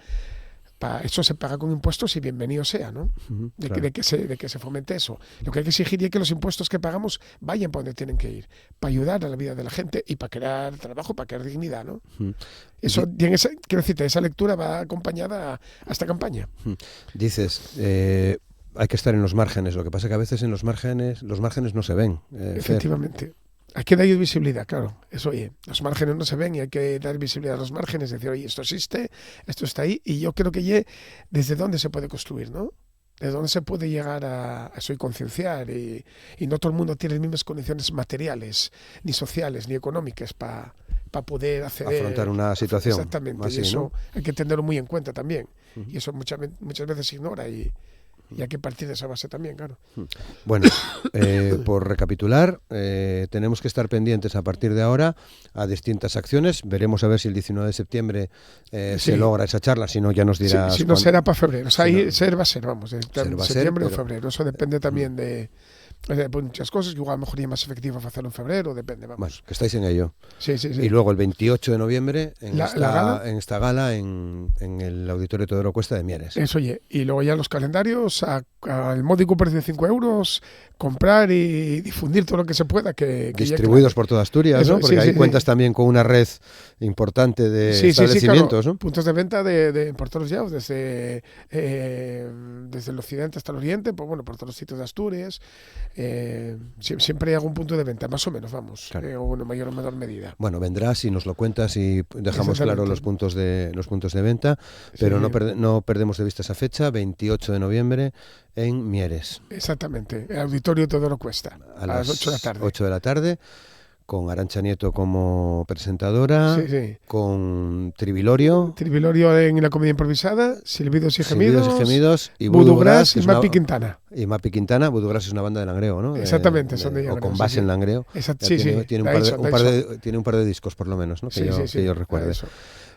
eso se paga con impuestos y bienvenido sea, ¿no? De que se fomente eso. Lo que hay que exigir es que los impuestos que pagamos vayan para donde tienen que ir, para ayudar a la vida de la gente y para crear trabajo, para crear dignidad, ¿no? Eso, quiero decirte, esa lectura va acompañada a esta campaña. Dices, hay que estar en los márgenes. Lo que pasa es que a veces en los márgenes no se ven. Efectivamente. hay que dar visibilidad, claro. Eso, oye, los márgenes no se ven y hay que dar visibilidad a los márgenes, decir, oye, esto existe, esto está ahí, y yo creo que desde dónde se puede construir, ¿no? Desde dónde se puede llegar a eso y concienciar, y no todo el mundo tiene las mismas condiciones materiales, ni sociales, ni económicas para poder afrontar una situación. Exactamente, así, y eso, ¿no? Hay que tenerlo muy en cuenta también, y eso muchas veces se ignora, y hay que partir de esa base también, claro. Bueno, por recapitular, tenemos que estar pendientes a partir de ahora a distintas acciones. Veremos a ver si el 19 de septiembre se logra esa charla, si no ya nos dirás. Si no será para febrero, o sea, ahí va a ser, vamos, septiembre o febrero. Eso depende también de muchas cosas, que igual a lo mejor es más efectivo hacerlo en febrero, depende, vamos. Bueno, que estáis en ello. Sí. Y luego el 28 de noviembre en esta gala en el Auditorio Teodoro Cuesta de Mieres. Eso, oye, y luego ya los calendarios al módico precio de 5 euros, comprar y difundir todo lo que se pueda. Distribuidos por toda Asturias, eso, ¿no? Porque ahí cuentas también con una red importante de establecimientos, claro. ¿no? Puntos de venta por todos los lados, desde el occidente hasta el oriente, pues bueno, por todos los sitios de Asturias. Siempre hay algún punto de venta, más o menos, vamos, claro. O en mayor o menor medida. Bueno, vendrás y nos lo cuentas y dejamos claro los puntos de venta, pero no perdemos de vista esa fecha, 28 de noviembre en Mieres. Exactamente, el Auditorio Teodoro Cuesta, a las 8 de la tarde. 8 de la tarde. Con Arantxa Nieto como presentadora, con Trivilorio. Trivilorio en la comedia improvisada, Silbidos y Gemidos, y Voodoo Grass y Mapi Quintana. Y Mapi Quintana, Voodoo Grass es una banda de Langreo, ¿no? Exactamente, son de Langreo. O con base en Langreo. Tiene un par de discos por lo menos, ¿no? Que yo recuerde.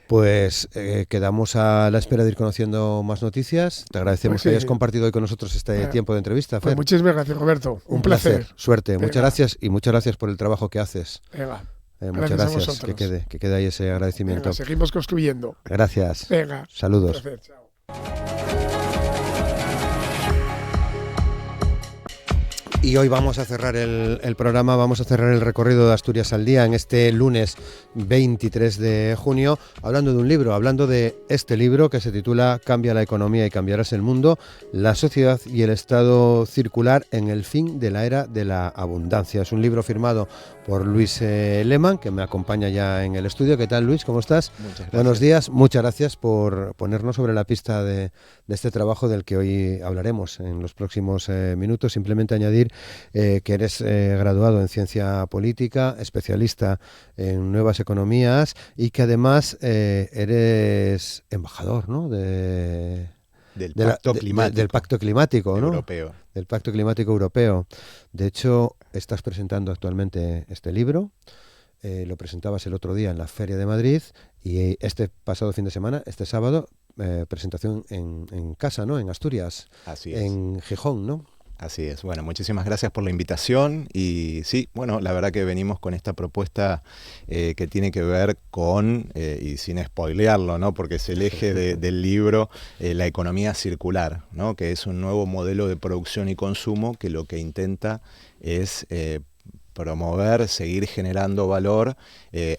Pues quedamos a la espera de ir conociendo más noticias. Te agradecemos que hayas compartido hoy con nosotros este tiempo de entrevista, Fer. Pues muchísimas gracias, Roberto. Un placer. Suerte. Venga. Muchas gracias y muchas gracias por el trabajo que haces. Muchas gracias. Que quede ahí ese agradecimiento. Venga, seguimos construyendo. Gracias. Venga. Saludos. Un placer. Chao. Y hoy vamos a cerrar el programa, vamos a cerrar el recorrido de Asturias al Día en este lunes 23 de junio, hablando de un libro, hablando de este libro que se titula Cambia la economía y cambiarás el mundo, la sociedad y el estado circular en el fin de la era de la abundancia. Es un libro firmado por Luis Lehmann, que me acompaña ya en el estudio. ¿Qué tal, Luis? ¿Cómo estás? Muchas gracias. Buenos días, muchas gracias por ponernos sobre la pista de este trabajo del que hoy hablaremos en los próximos minutos. Simplemente añadir que eres graduado en Ciencia Política, especialista en Nuevas Economías y que además eres embajador, ¿no? Del Pacto Climático, ¿no? Europeo. Del Pacto Climático Europeo. De hecho, estás presentando actualmente este libro. Lo presentabas el otro día en la Feria de Madrid y este pasado fin de semana, este sábado, presentación en casa, ¿no? En Asturias. Así es. En Gijón, ¿no? Así es. Bueno, muchísimas gracias por la invitación y sí, bueno, la verdad que venimos con esta propuesta que tiene que ver con, y sin spoilearlo, ¿no? Porque es el eje del libro, la economía circular, ¿no? Que es un nuevo modelo de producción y consumo que lo que intenta es promover, seguir generando valor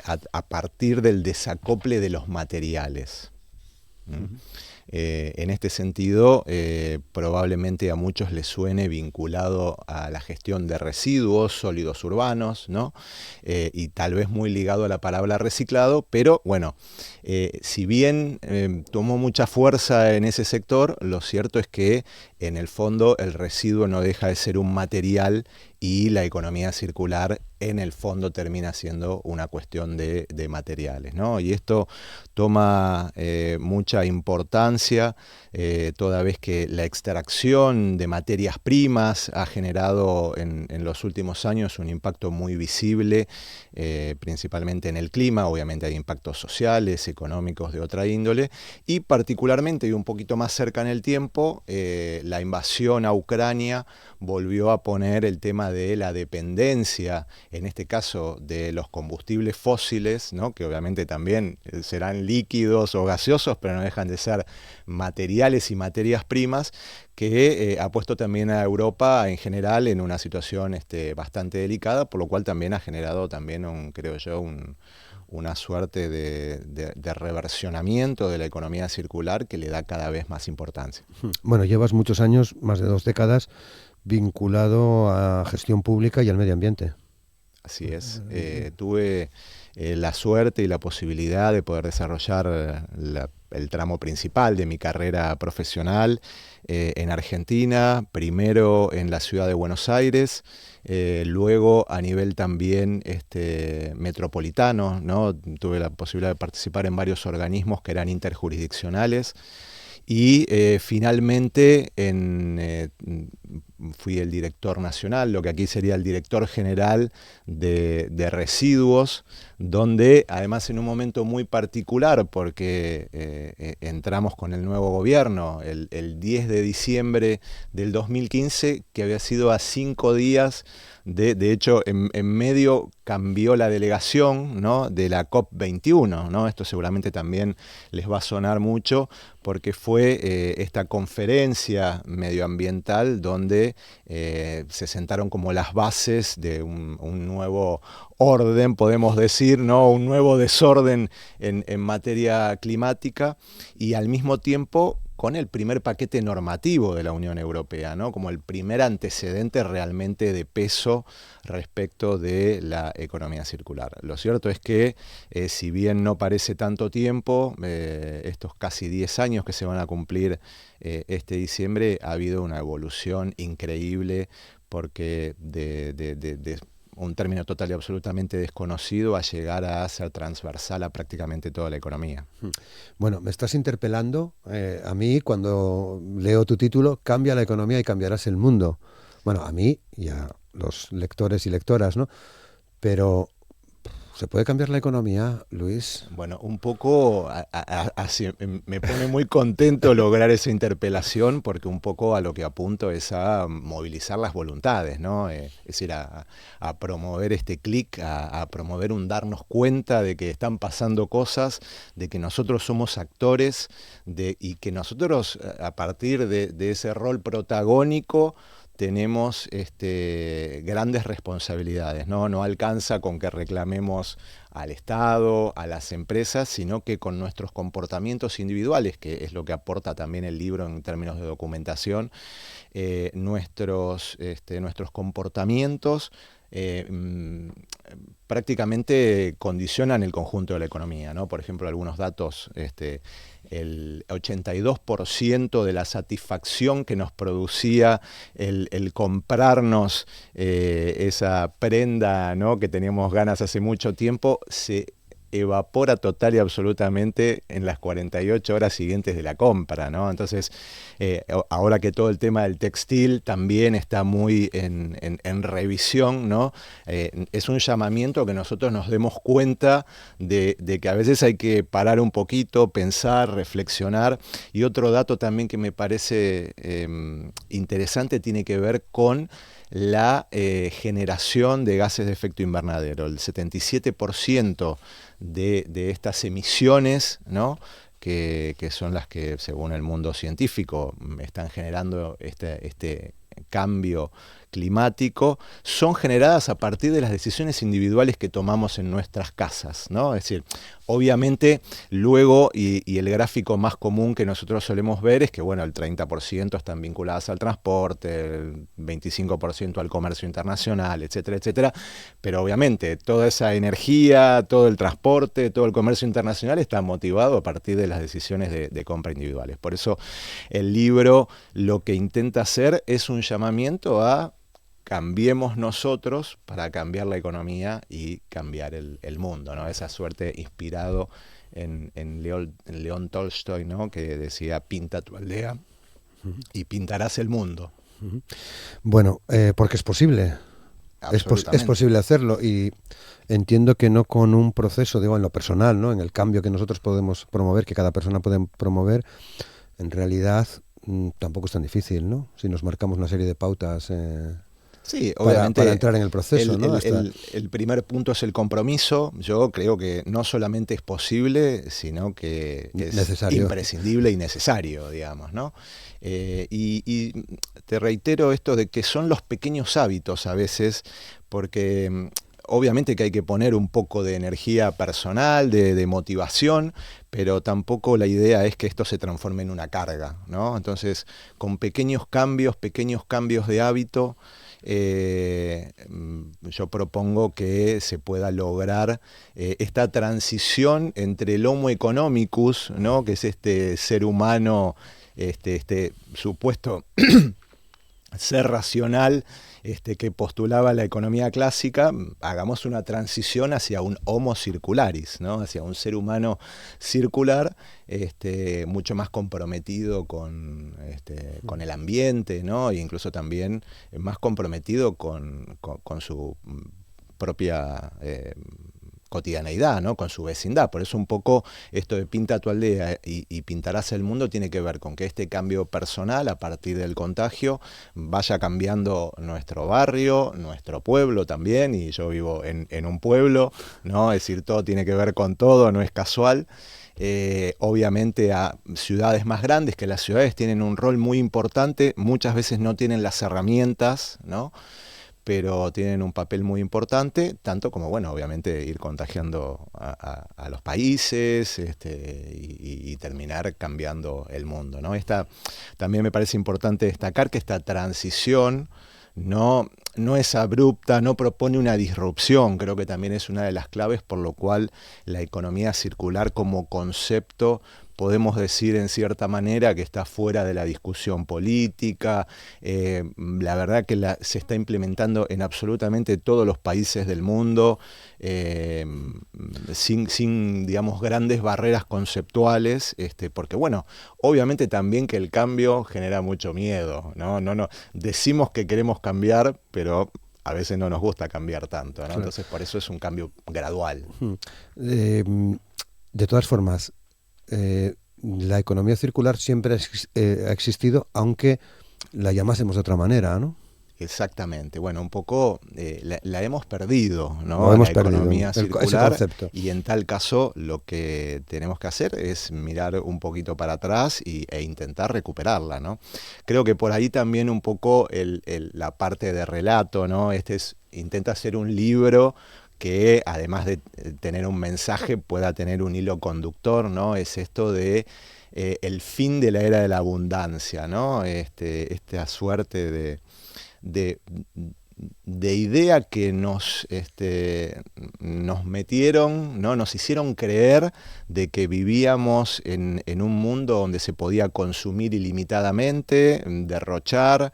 a partir del desacople de los materiales. En este sentido, probablemente a muchos les suene vinculado a la gestión de residuos sólidos urbanos, ¿no? Y tal vez muy ligado a la palabra reciclado, pero bueno, si bien tomó mucha fuerza en ese sector, lo cierto es que en el fondo el residuo no deja de ser un material y la economía circular en el fondo termina siendo una cuestión de materiales, ¿no? Y esto toma mucha importancia toda vez que la extracción de materias primas ha generado en los últimos años un impacto muy visible, principalmente en el clima. Obviamente hay impactos sociales, económicos de otra índole, y particularmente y un poquito más cerca en el tiempo, la invasión a Ucrania volvió a poner el tema de la dependencia, en este caso de los combustibles fósiles, ¿no? Que obviamente también serán líquidos o gaseosos, pero no dejan de ser materiales y materias primas, que ha puesto también a Europa en general en una situación bastante delicada, por lo cual también ha generado también, creo yo, una suerte de reversionamiento de la economía circular que le da cada vez más importancia. Bueno, llevas muchos años, más de 2 décadas, vinculado a gestión pública y al medio ambiente. Así es. Tuve la suerte y la posibilidad de poder desarrollar el tramo principal de mi carrera profesional en Argentina, primero en la ciudad de Buenos Aires, luego a nivel también metropolitano, ¿no? Tuve la posibilidad de participar en varios organismos que eran interjurisdiccionales. Y finalmente fui el director nacional, lo que aquí sería el director general de residuos, donde además en un momento muy particular, porque entramos con el nuevo gobierno el 10 de diciembre del 2015, que había sido a 5 días. De hecho, en medio cambió la delegación, ¿no?, de la COP21, ¿no? Esto seguramente también les va a sonar mucho porque fue esta conferencia medioambiental donde se sentaron como las bases de un nuevo orden, podemos decir, ¿no?, un nuevo desorden en materia climática, y al mismo tiempo con el primer paquete normativo de la Unión Europea, ¿no?, como el primer antecedente realmente de peso respecto de la economía circular. Lo cierto es que, si bien no parece tanto tiempo, estos casi 10 años que se van a cumplir este diciembre, ha habido una evolución increíble, porque de un término total y absolutamente desconocido a llegar a ser transversal a prácticamente toda la economía. Bueno, me estás interpelando a mí cuando leo tu título, Cambia la economía y cambiarás el mundo. Bueno, a mí y a los lectores y lectoras, ¿no? Pero ¿se puede cambiar la economía, Luis? Bueno, un poco así, me pone muy contento lograr esa interpelación, porque un poco a lo que apunto es a movilizar las voluntades, ¿no? Es decir, a promover este clic, a promover un darnos cuenta de que están pasando cosas, de que nosotros somos actores, y que nosotros, a partir de ese rol protagónico, tenemos grandes responsabilidades, ¿no? No alcanza con que reclamemos al Estado, a las empresas, sino que con nuestros comportamientos individuales, que es lo que aporta también el libro en términos de documentación, nuestros comportamientos prácticamente condicionan el conjunto de la economía, ¿no? Por ejemplo, algunos datos, el 82% de la satisfacción que nos producía el comprarnos esa prenda, ¿no?, que teníamos ganas hace mucho tiempo, se evapora total y absolutamente en las 48 horas siguientes de la compra, ¿no? Entonces, ahora que todo el tema del textil también está muy en revisión, ¿no? Es un llamamiento a que nosotros nos demos cuenta de que a veces hay que parar un poquito, pensar, reflexionar. Y otro dato también que me parece interesante tiene que ver con la generación de gases de efecto invernadero. El 77% de estas emisiones, ¿no?, que son las que, según el mundo científico, están generando este cambio climático, son generadas a partir de las decisiones individuales que tomamos en nuestras casas, ¿no? Es decir, obviamente luego, y el gráfico más común que nosotros solemos ver es que, bueno, el 30% están vinculadas al transporte, el 25% al comercio internacional, etcétera, etcétera, pero obviamente toda esa energía, todo el transporte, todo el comercio internacional está motivado a partir de las decisiones de compra individuales. Por eso el libro lo que intenta hacer es un llamamiento a cambiemos nosotros para cambiar la economía y cambiar el mundo, ¿no? Esa suerte inspirado en León Tolstoy, ¿no?, que decía: pinta tu aldea y pintarás el mundo. Bueno, porque es posible. Es posible hacerlo, y entiendo que no con un proceso, digo, en lo personal, ¿no?, en el cambio que nosotros podemos promover, que cada persona puede promover, en realidad tampoco es tan difícil, ¿no? Si nos marcamos una serie de pautas sí, obviamente para entrar en el proceso, ¿no? El primer punto es el compromiso. Yo creo que no solamente es posible, sino que es necesario, imprescindible y necesario, digamos, ¿no? Y te reitero esto de que son los pequeños hábitos a veces, porque obviamente que hay que poner un poco de energía personal, de motivación, pero tampoco la idea es que esto se transforme en una carga, ¿no? Entonces, con pequeños cambios de hábito, yo propongo que se pueda lograr esta transición entre el Homo economicus, ¿no? Que es este ser humano, este supuesto ser racional, que postulaba la economía clásica. Hagamos una transición hacia un homo circularis, ¿no? Hacia un ser humano circular, mucho más comprometido con el ambiente, ¿no? E incluso también más comprometido con su propia cotidianeidad, ¿no? Con su vecindad. Por eso un poco esto de pinta tu aldea y pintarás el mundo tiene que ver con que este cambio personal a partir del contagio vaya cambiando nuestro barrio, nuestro pueblo también, y yo vivo en un pueblo, ¿no? Es decir, todo tiene que ver con todo, no es casual. Obviamente a ciudades más grandes, que las ciudades tienen un rol muy importante, muchas veces no tienen las herramientas, ¿no? Pero tienen un papel muy importante, tanto como, bueno, obviamente ir contagiando a los países y terminar cambiando el mundo, ¿no? También me parece importante destacar que esta transición no es abrupta, no propone una disrupción. Creo que también es una de las claves por lo cual la economía circular como concepto podemos decir en cierta manera que está fuera de la discusión política. La verdad que se está implementando en absolutamente todos los países del mundo, sin digamos, grandes barreras conceptuales, porque bueno, obviamente también que el cambio genera mucho miedo, ¿no? Decimos que queremos cambiar, pero a veces no nos gusta cambiar tanto, ¿no? Claro. Entonces por eso es un cambio gradual. De todas formas, la economía circular siempre ha existido, aunque la llamásemos de otra manera, ¿no? Exactamente. Bueno, un poco la hemos perdido, ¿no? La hemos economía perdido, circular, ese concepto. Y en tal caso lo que tenemos que hacer es mirar un poquito para atrás e intentar recuperarla, ¿no? Creo que por ahí también un poco la parte de relato, ¿no? Intenta ser un libro que además de tener un mensaje pueda tener un hilo conductor, ¿no? Es esto de el fin de la era de la abundancia, ¿no? Esta suerte de idea que nos metieron, ¿no? Nos hicieron creer de que vivíamos en un mundo donde se podía consumir ilimitadamente, derrochar,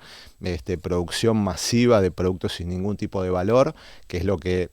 producción masiva de productos sin ningún tipo de valor, que es lo que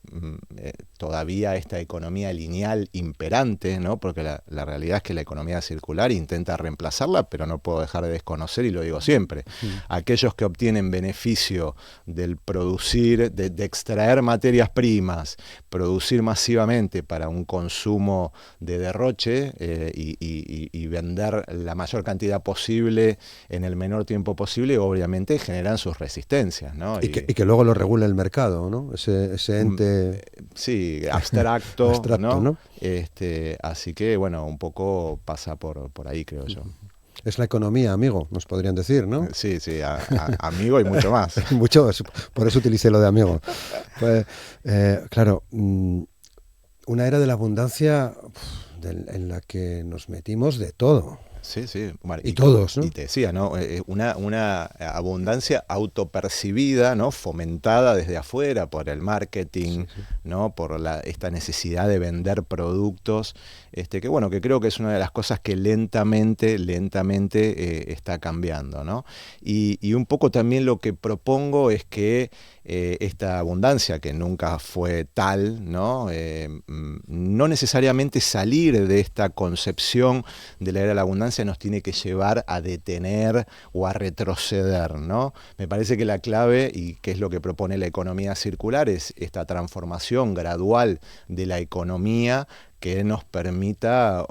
todavía esta economía lineal imperante, ¿no? Porque la realidad es que la economía circular intenta reemplazarla, pero no puedo dejar de desconocer, y lo digo siempre, aquellos que obtienen beneficio del producir, de extraer materias primas, producir masivamente para un consumo de derroche y vender la mayor cantidad posible en el menor tiempo posible, obviamente generan sus resistencias, ¿no? Y que luego lo regula el mercado, ¿no? Ese ente... Sí, abstracto, abstracto, ¿no? Así que, bueno, un poco pasa por ahí, creo yo. Es la economía, amigo, nos podrían decir, ¿no? Sí, amigo y mucho más. Mucho, por eso utilicé lo de amigo. Pues, claro, una era de la abundancia en la que nos metimos de todo. Sí, bueno, y todos, ¿no? Y te decía, ¿no? Una abundancia autopercibida, ¿no? Fomentada desde afuera por el marketing, sí. ¿No? Por esta necesidad de vender productos, que bueno, que creo que es una de las cosas que lentamente está cambiando, ¿no? Y un poco también lo que propongo es que esta abundancia, que nunca fue tal, ¿no? No necesariamente salir de esta concepción de la era de la abundancia nos tiene que llevar a detener o a retroceder, ¿no? Me parece que la clave, y que es lo que propone la economía circular, es esta transformación gradual de la economía que nos permita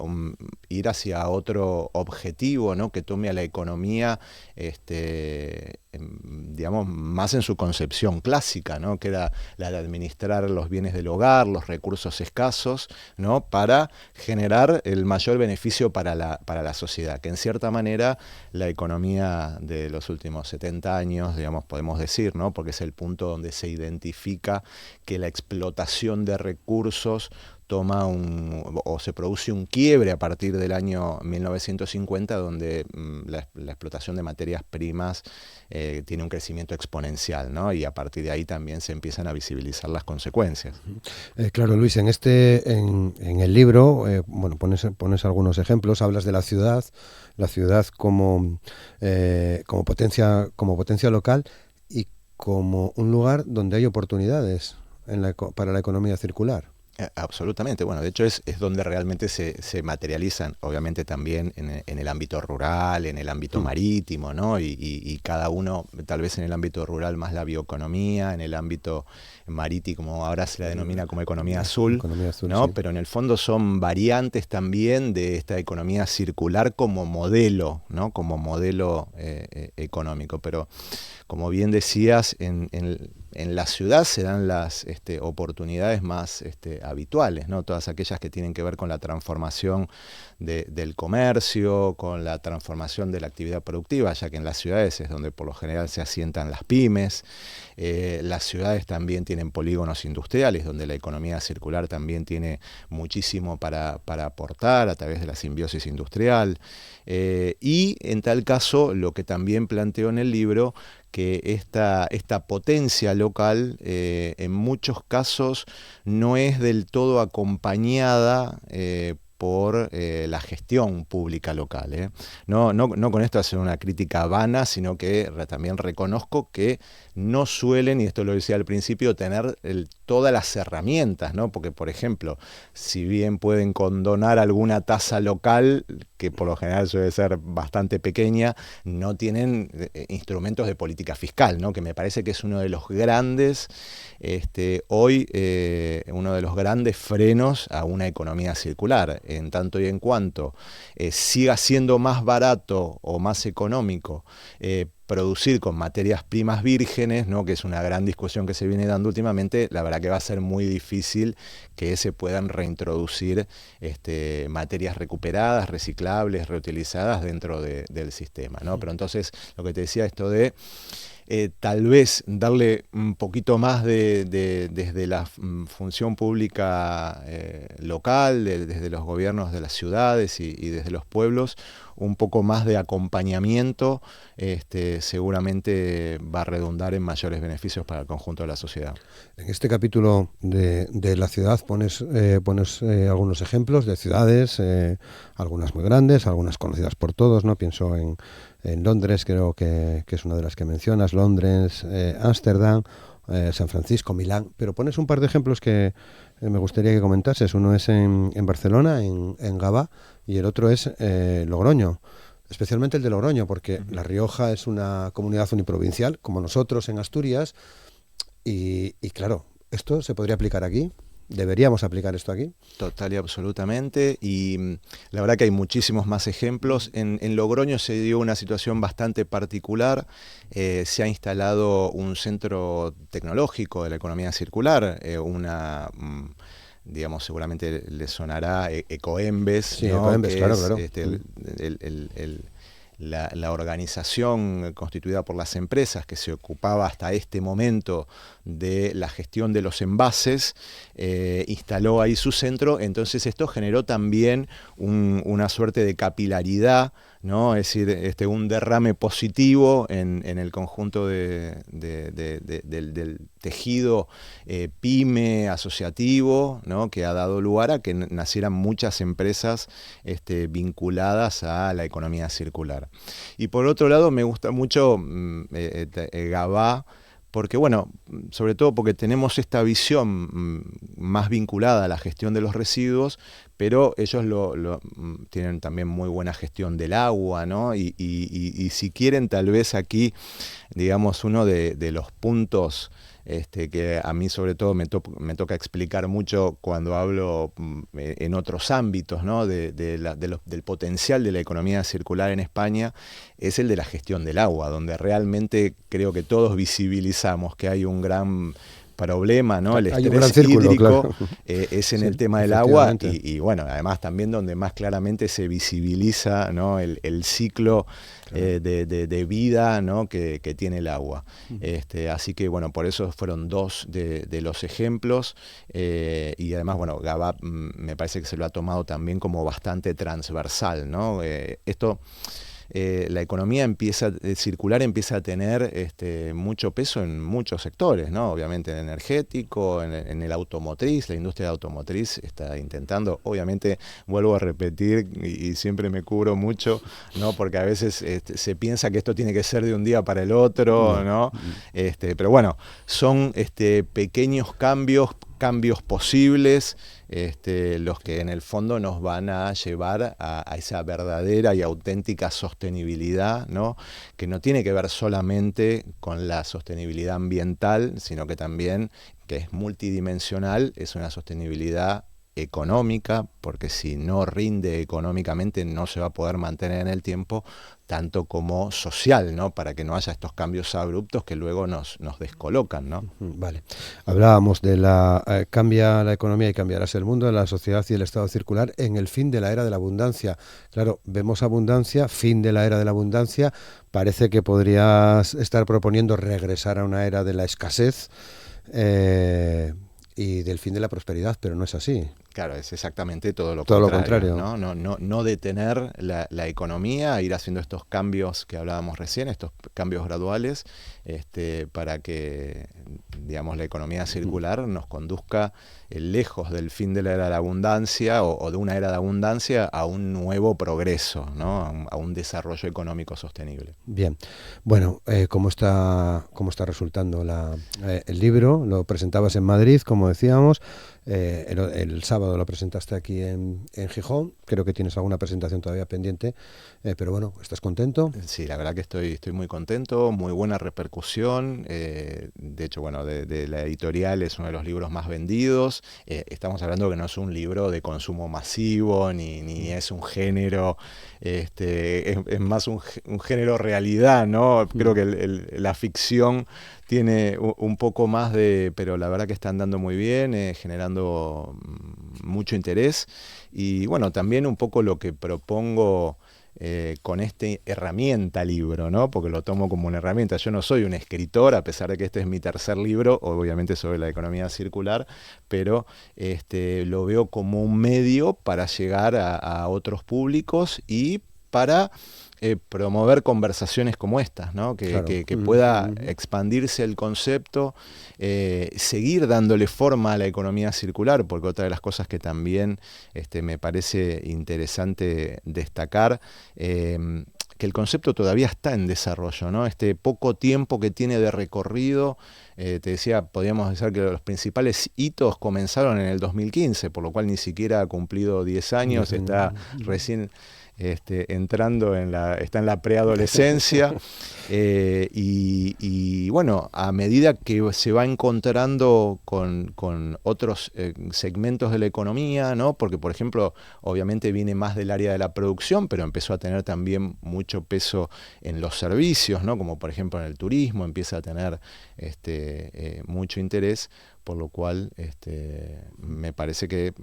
ir hacia otro objetivo, ¿no? Que tome a la economía, digamos, más en su concepción clásica, ¿no? Que era la de administrar los bienes del hogar, los recursos escasos, ¿no? Para generar el mayor beneficio para la sociedad, que en cierta manera la economía de los últimos 70 años, digamos, podemos decir, ¿no? Porque es el punto donde se identifica que la explotación de recursos toma o se produce un quiebre a partir del año 1950, donde la explotación de materias primas tiene un crecimiento exponencial, ¿no? Y a partir de ahí también se empiezan a visibilizar las consecuencias. Claro, Luis, en el libro bueno, pones algunos ejemplos, hablas de la ciudad como potencia local y como un lugar donde hay oportunidades para la economía circular. Absolutamente, bueno, de hecho es donde realmente se materializan, obviamente también en el ámbito rural, en el ámbito marítimo, ¿no? Y cada uno, tal vez en el ámbito rural más la bioeconomía, en el ámbito marítimo ahora se la denomina como economía azul, ¿no? Sí. Pero en el fondo son variantes también de esta economía circular como modelo, ¿no? Como modelo económico, pero como bien decías, en la ciudad se dan las oportunidades más habituales, ¿no? Todas aquellas que tienen que ver con la transformación del comercio, con la transformación de la actividad productiva, ya que en las ciudades es donde por lo general se asientan las pymes. Las ciudades también tienen polígonos industriales, donde la economía circular también tiene muchísimo para aportar a través de la simbiosis industrial. Y en tal caso, lo que también planteo en el libro, que esta potencia local en muchos casos no es del todo acompañada por la gestión pública local. No con esto hacer una crítica vana, sino que también reconozco que no suelen, y esto lo decía al principio, tener todas las herramientas, ¿no? Porque, por ejemplo, si bien pueden condonar alguna tasa local, que por lo general suele ser bastante pequeña, no tienen instrumentos de política fiscal, ¿no? Que me parece que es uno de los grandes, hoy, uno de los grandes frenos a una economía circular, en tanto y en cuanto siga siendo más barato o más económico producir con materias primas vírgenes, ¿no? Que es una gran discusión que se viene dando últimamente, la verdad que va a ser muy difícil que se puedan reintroducir materias recuperadas, reciclables, reutilizadas dentro del sistema, ¿no? Pero entonces, lo que te decía, esto de tal vez darle un poquito más desde la función pública local, desde los gobiernos de las ciudades y desde los pueblos, un poco más de acompañamiento, seguramente va a redundar en mayores beneficios para el conjunto de la sociedad. En este capítulo de la ciudad pones algunos ejemplos de ciudades, algunas muy grandes, algunas conocidas por todos, ¿no? Pienso en Londres, creo que es una de las que mencionas, Londres, Ámsterdam, San Francisco, Milán, pero pones un par de ejemplos que me gustaría que comentases. Uno es en Barcelona, en Gavà, y el otro es Logroño, especialmente el de Logroño, porque La Rioja es una comunidad uniprovincial, como nosotros en Asturias, y claro, ¿esto se podría aplicar aquí? ¿Deberíamos aplicar esto aquí? Total y absolutamente, y la verdad que hay muchísimos más ejemplos. En Logroño se dio una situación bastante particular. Se ha instalado un centro tecnológico de la economía circular, digamos, seguramente le sonará Ecoembes, sí, ¿no? Ecoembes, claro. La organización constituida por las empresas que se ocupaba hasta este momento de la gestión de los envases, instaló ahí su centro. Entonces esto generó también una suerte de capilaridad, ¿no? Es decir, un derrame positivo en el conjunto del tejido pyme asociativo, ¿no? Que ha dado lugar a que nacieran muchas empresas vinculadas a la economía circular. Y por otro lado me gusta mucho Gavà, porque bueno, sobre todo porque tenemos esta visión más vinculada a la gestión de los residuos, pero ellos tienen también muy buena gestión del agua, ¿no? Y si quieren, tal vez aquí, digamos, uno de los puntos que a mí sobre todo me toca explicar mucho cuando hablo en otros ámbitos, ¿no? del potencial de la economía circular en España, es el de la gestión del agua, donde realmente creo que todos visibilizamos que hay un gran problema, ¿no? El Hay un estrés gran círculo, hídrico claro. Es en Sí, el tema del agua y bueno, además también donde más claramente se visibiliza, ¿no? el ciclo de vida, ¿no? que tiene el agua. Así que bueno, por eso fueron dos de los ejemplos y además, bueno, Gabá me parece que se lo ha tomado también como bastante transversal, ¿no? La economía circular empieza a tener mucho peso en muchos sectores, ¿no? Obviamente en el energético, en el automotriz, la industria automotriz está intentando, obviamente vuelvo a repetir y siempre me cubro mucho, ¿no? Porque a veces se piensa que esto tiene que ser de un día para el otro, ¿no? Pero bueno, son pequeños cambios posibles, los que en el fondo nos van a llevar a esa verdadera y auténtica sostenibilidad, ¿no? Que no tiene que ver solamente con la sostenibilidad ambiental, sino que también, que es multidimensional, es una sostenibilidad económica, porque si no rinde económicamente no se va a poder mantener en el tiempo, tanto como social, ¿no? Para que no haya estos cambios abruptos que luego nos descolocan, ¿no? Vale. Hablábamos de cambia la economía y cambiarás el mundo, la sociedad y el estado circular en el fin de la era de la abundancia. Claro, vemos abundancia, fin de la era de la abundancia, parece que podrías estar proponiendo regresar a una era de la escasez y del fin de la prosperidad, pero no es así. Claro, es exactamente todo lo contrario. No detener la economía, ir haciendo estos cambios que hablábamos recién, estos cambios graduales, para que, digamos, la economía circular nos conduzca lejos del fin de la era de la abundancia o de una era de abundancia a un nuevo progreso, ¿no? A un desarrollo económico sostenible. Bien. Bueno, ¿cómo está resultando el libro? Lo presentabas en Madrid, como decíamos. El sábado lo presentaste aquí en Gijón. Creo que tienes alguna presentación todavía pendiente, pero bueno, ¿estás contento? Sí, la verdad que estoy muy contento, muy buena repercusión. De hecho, bueno, de la editorial es uno de los libros más vendidos. Estamos hablando que no es un libro de consumo masivo, ni es un género, es más un género realidad, ¿no? Creo que la ficción tiene un poco más pero la verdad que está andando muy bien, generando mucho interés. Y bueno, también un poco lo que propongo con esta herramienta libro, ¿no? Porque lo tomo como una herramienta. Yo no soy un escritor, a pesar de que este es mi tercer libro, obviamente sobre la economía circular, pero lo veo como un medio para llegar a otros públicos y para promover conversaciones como estas, ¿no? Que pueda expandirse el concepto, seguir dándole forma a la economía circular, porque otra de las cosas que también me parece interesante destacar, que el concepto todavía está en desarrollo, ¿no? Este poco tiempo que tiene de recorrido, te decía, podríamos decir que los principales hitos comenzaron en el 2015, por lo cual ni siquiera ha cumplido 10 años, está recién entrando está en la preadolescencia y bueno, a medida que se va encontrando con otros segmentos de la economía, ¿no? Porque por ejemplo, obviamente viene más del área de la producción, pero empezó a tener también mucho peso en los servicios, ¿no? Como por ejemplo en el turismo, empieza a tener mucho interés. Por lo cual me parece que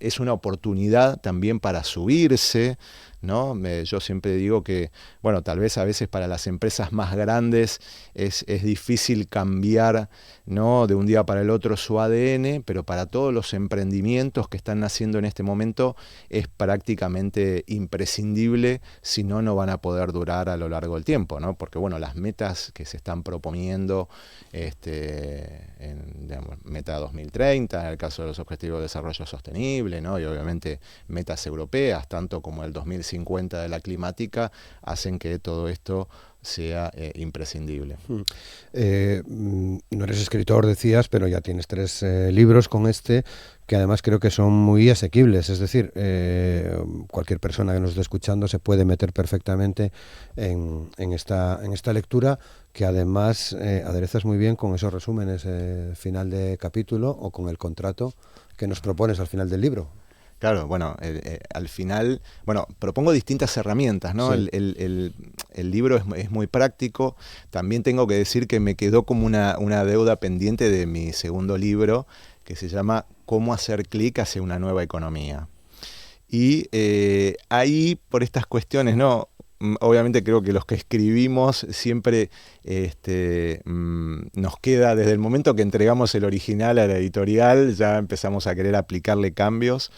es una oportunidad también para subirse, ¿no? Yo siempre digo que, bueno, tal vez a veces para las empresas más grandes es difícil cambiar, ¿no? De un día para el otro su ADN, pero para todos los emprendimientos que están naciendo en este momento es prácticamente imprescindible, si no, no van a poder durar a lo largo del tiempo, ¿no? Porque, bueno, las metas que se están proponiendo digamos, meta 2030, en el caso de los Objetivos de Desarrollo Sostenible, ¿no? Y obviamente metas europeas, tanto como el 2050 de la climática, hacen que todo esto sea imprescindible. No eres escritor, decías, pero ya tienes 3 libros con que además creo que son muy asequibles, es decir, cualquier persona que nos esté escuchando se puede meter perfectamente en esta lectura, que además aderezas muy bien con esos resúmenes final de capítulo o con el contrato que nos propones al final del libro. Claro, bueno, al final, bueno, propongo distintas herramientas, ¿no? Sí. El libro es muy práctico. También tengo que decir que me quedó como una deuda pendiente de mi segundo libro, que se llama Cómo hacer clic hacia una nueva economía. Y ahí, por estas cuestiones, ¿no? Obviamente creo que los que escribimos siempre nos queda, desde el momento que entregamos el original a la editorial, ya empezamos a querer aplicarle cambios.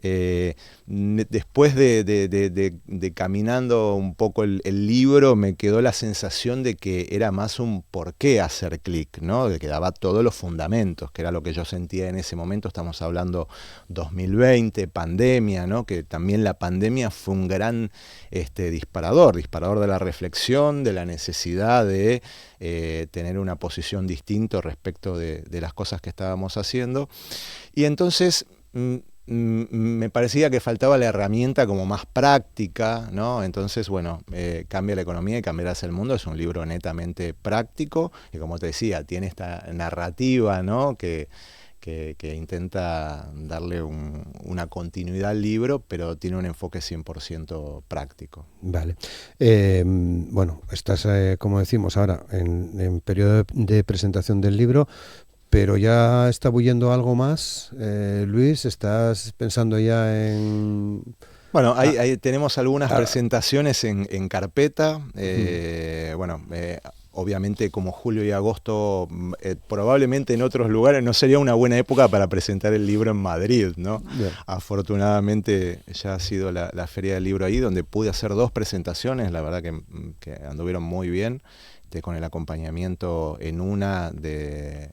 Después de caminando un poco el libro, me quedó la sensación de que era más un por qué hacer clic, ¿no? De que daba todos los fundamentos, que era lo que yo sentía en ese momento. Estamos hablando 2020, pandemia, ¿no? Que también la pandemia fue un gran disparador de la reflexión, de la necesidad de tener una posición distinta respecto de las cosas que estábamos haciendo. Y entonces me parecía que faltaba la herramienta como más práctica, ¿no? Entonces, bueno, Cambia la economía y cambiarás el mundo es un libro netamente práctico y, como te decía, tiene esta narrativa, ¿no? que intenta darle una continuidad al libro, pero tiene un enfoque 100% práctico. Vale. Bueno, estás, como decimos ahora, en periodo de presentación del libro, pero ya está bullendo algo más. Luis, ¿estás pensando ya en...? Bueno, ahí tenemos algunas presentaciones en carpeta. Bueno, obviamente como julio y agosto, probablemente en otros lugares no sería una buena época para presentar el libro en Madrid, ¿no? Bien. Afortunadamente ya ha sido la Feria del Libro ahí, donde pude hacer 2 presentaciones, la verdad que anduvieron muy bien, con el acompañamiento en una de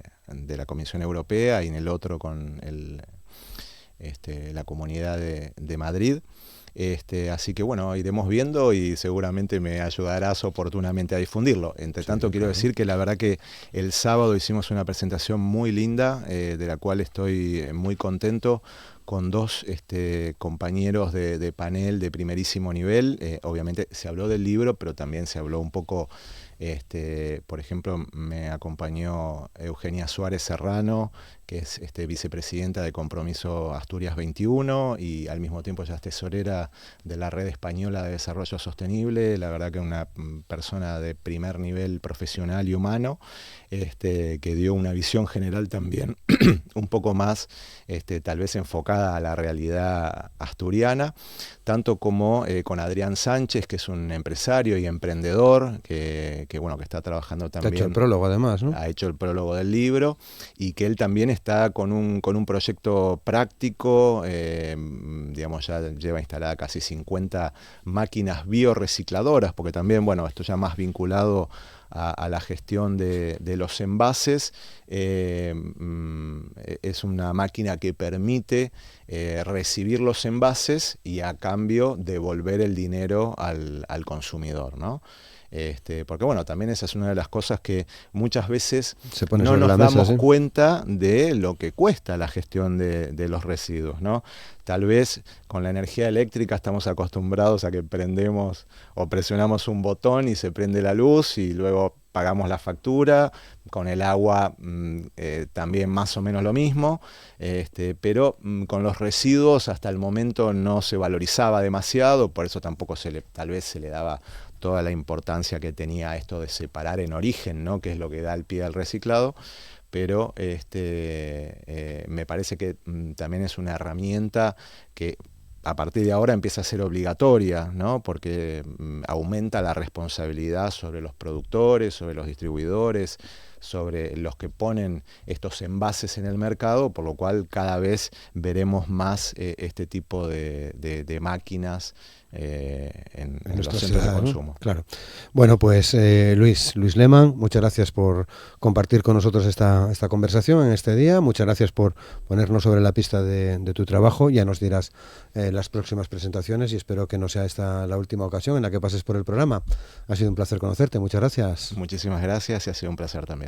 la Comisión Europea y en el otro con la Comunidad de Madrid. Así que bueno, iremos viendo y seguramente me ayudarás oportunamente a difundirlo. Entre tanto, quiero decir que la verdad que el sábado hicimos una presentación muy linda, de la cual estoy muy contento, con 2 compañeros de panel de primerísimo nivel. Obviamente se habló del libro, pero también se habló un poco, por ejemplo, me acompañó Eugenia Suárez Serrano, que es vicepresidenta de Compromiso Asturias 21 y al mismo tiempo ya es tesorera de la Red Española de Desarrollo Sostenible. La verdad que una persona de primer nivel profesional y humano, que dio una visión general también un poco más tal vez enfocada a la realidad asturiana, tanto como con Adrián Sánchez, que es un empresario y emprendedor que está trabajando también. Ha hecho el prólogo además, ¿no? Ha hecho el prólogo del libro y que él también está con un proyecto práctico, digamos, ya lleva instalada casi 50 máquinas biorecicladoras, porque también, bueno, esto ya más vinculado a la gestión de los envases. Es una máquina que permite recibir los envases y a cambio devolver el dinero al consumidor, ¿no? Porque bueno, también esa es una de las cosas que muchas veces no nos damos cuenta de lo que cuesta la gestión de los residuos, ¿no? Tal vez con la energía eléctrica estamos acostumbrados a que prendemos o presionamos un botón y se prende la luz y luego pagamos la factura. Con el agua también más o menos lo mismo, pero con los residuos hasta el momento no se valorizaba demasiado, por eso tampoco tal vez se le daba toda la importancia que tenía esto de separar en origen, ¿no? Que es lo que da el pie al reciclado. Pero me parece que también es una herramienta que a partir de ahora empieza a ser obligatoria, ¿no? Porque aumenta la responsabilidad sobre los productores, sobre los distribuidores, sobre los que ponen estos envases en el mercado, por lo cual cada vez veremos más este tipo de máquinas en los centros de consumo. ¿No? Claro. Bueno, pues Luis Lehmann, muchas gracias por compartir con nosotros esta conversación en este día. Muchas gracias por ponernos sobre la pista de tu trabajo. Ya nos dirás las próximas presentaciones y espero que no sea esta la última ocasión en la que pases por el programa. Ha sido un placer conocerte. Muchas gracias. Muchísimas gracias y ha sido un placer también.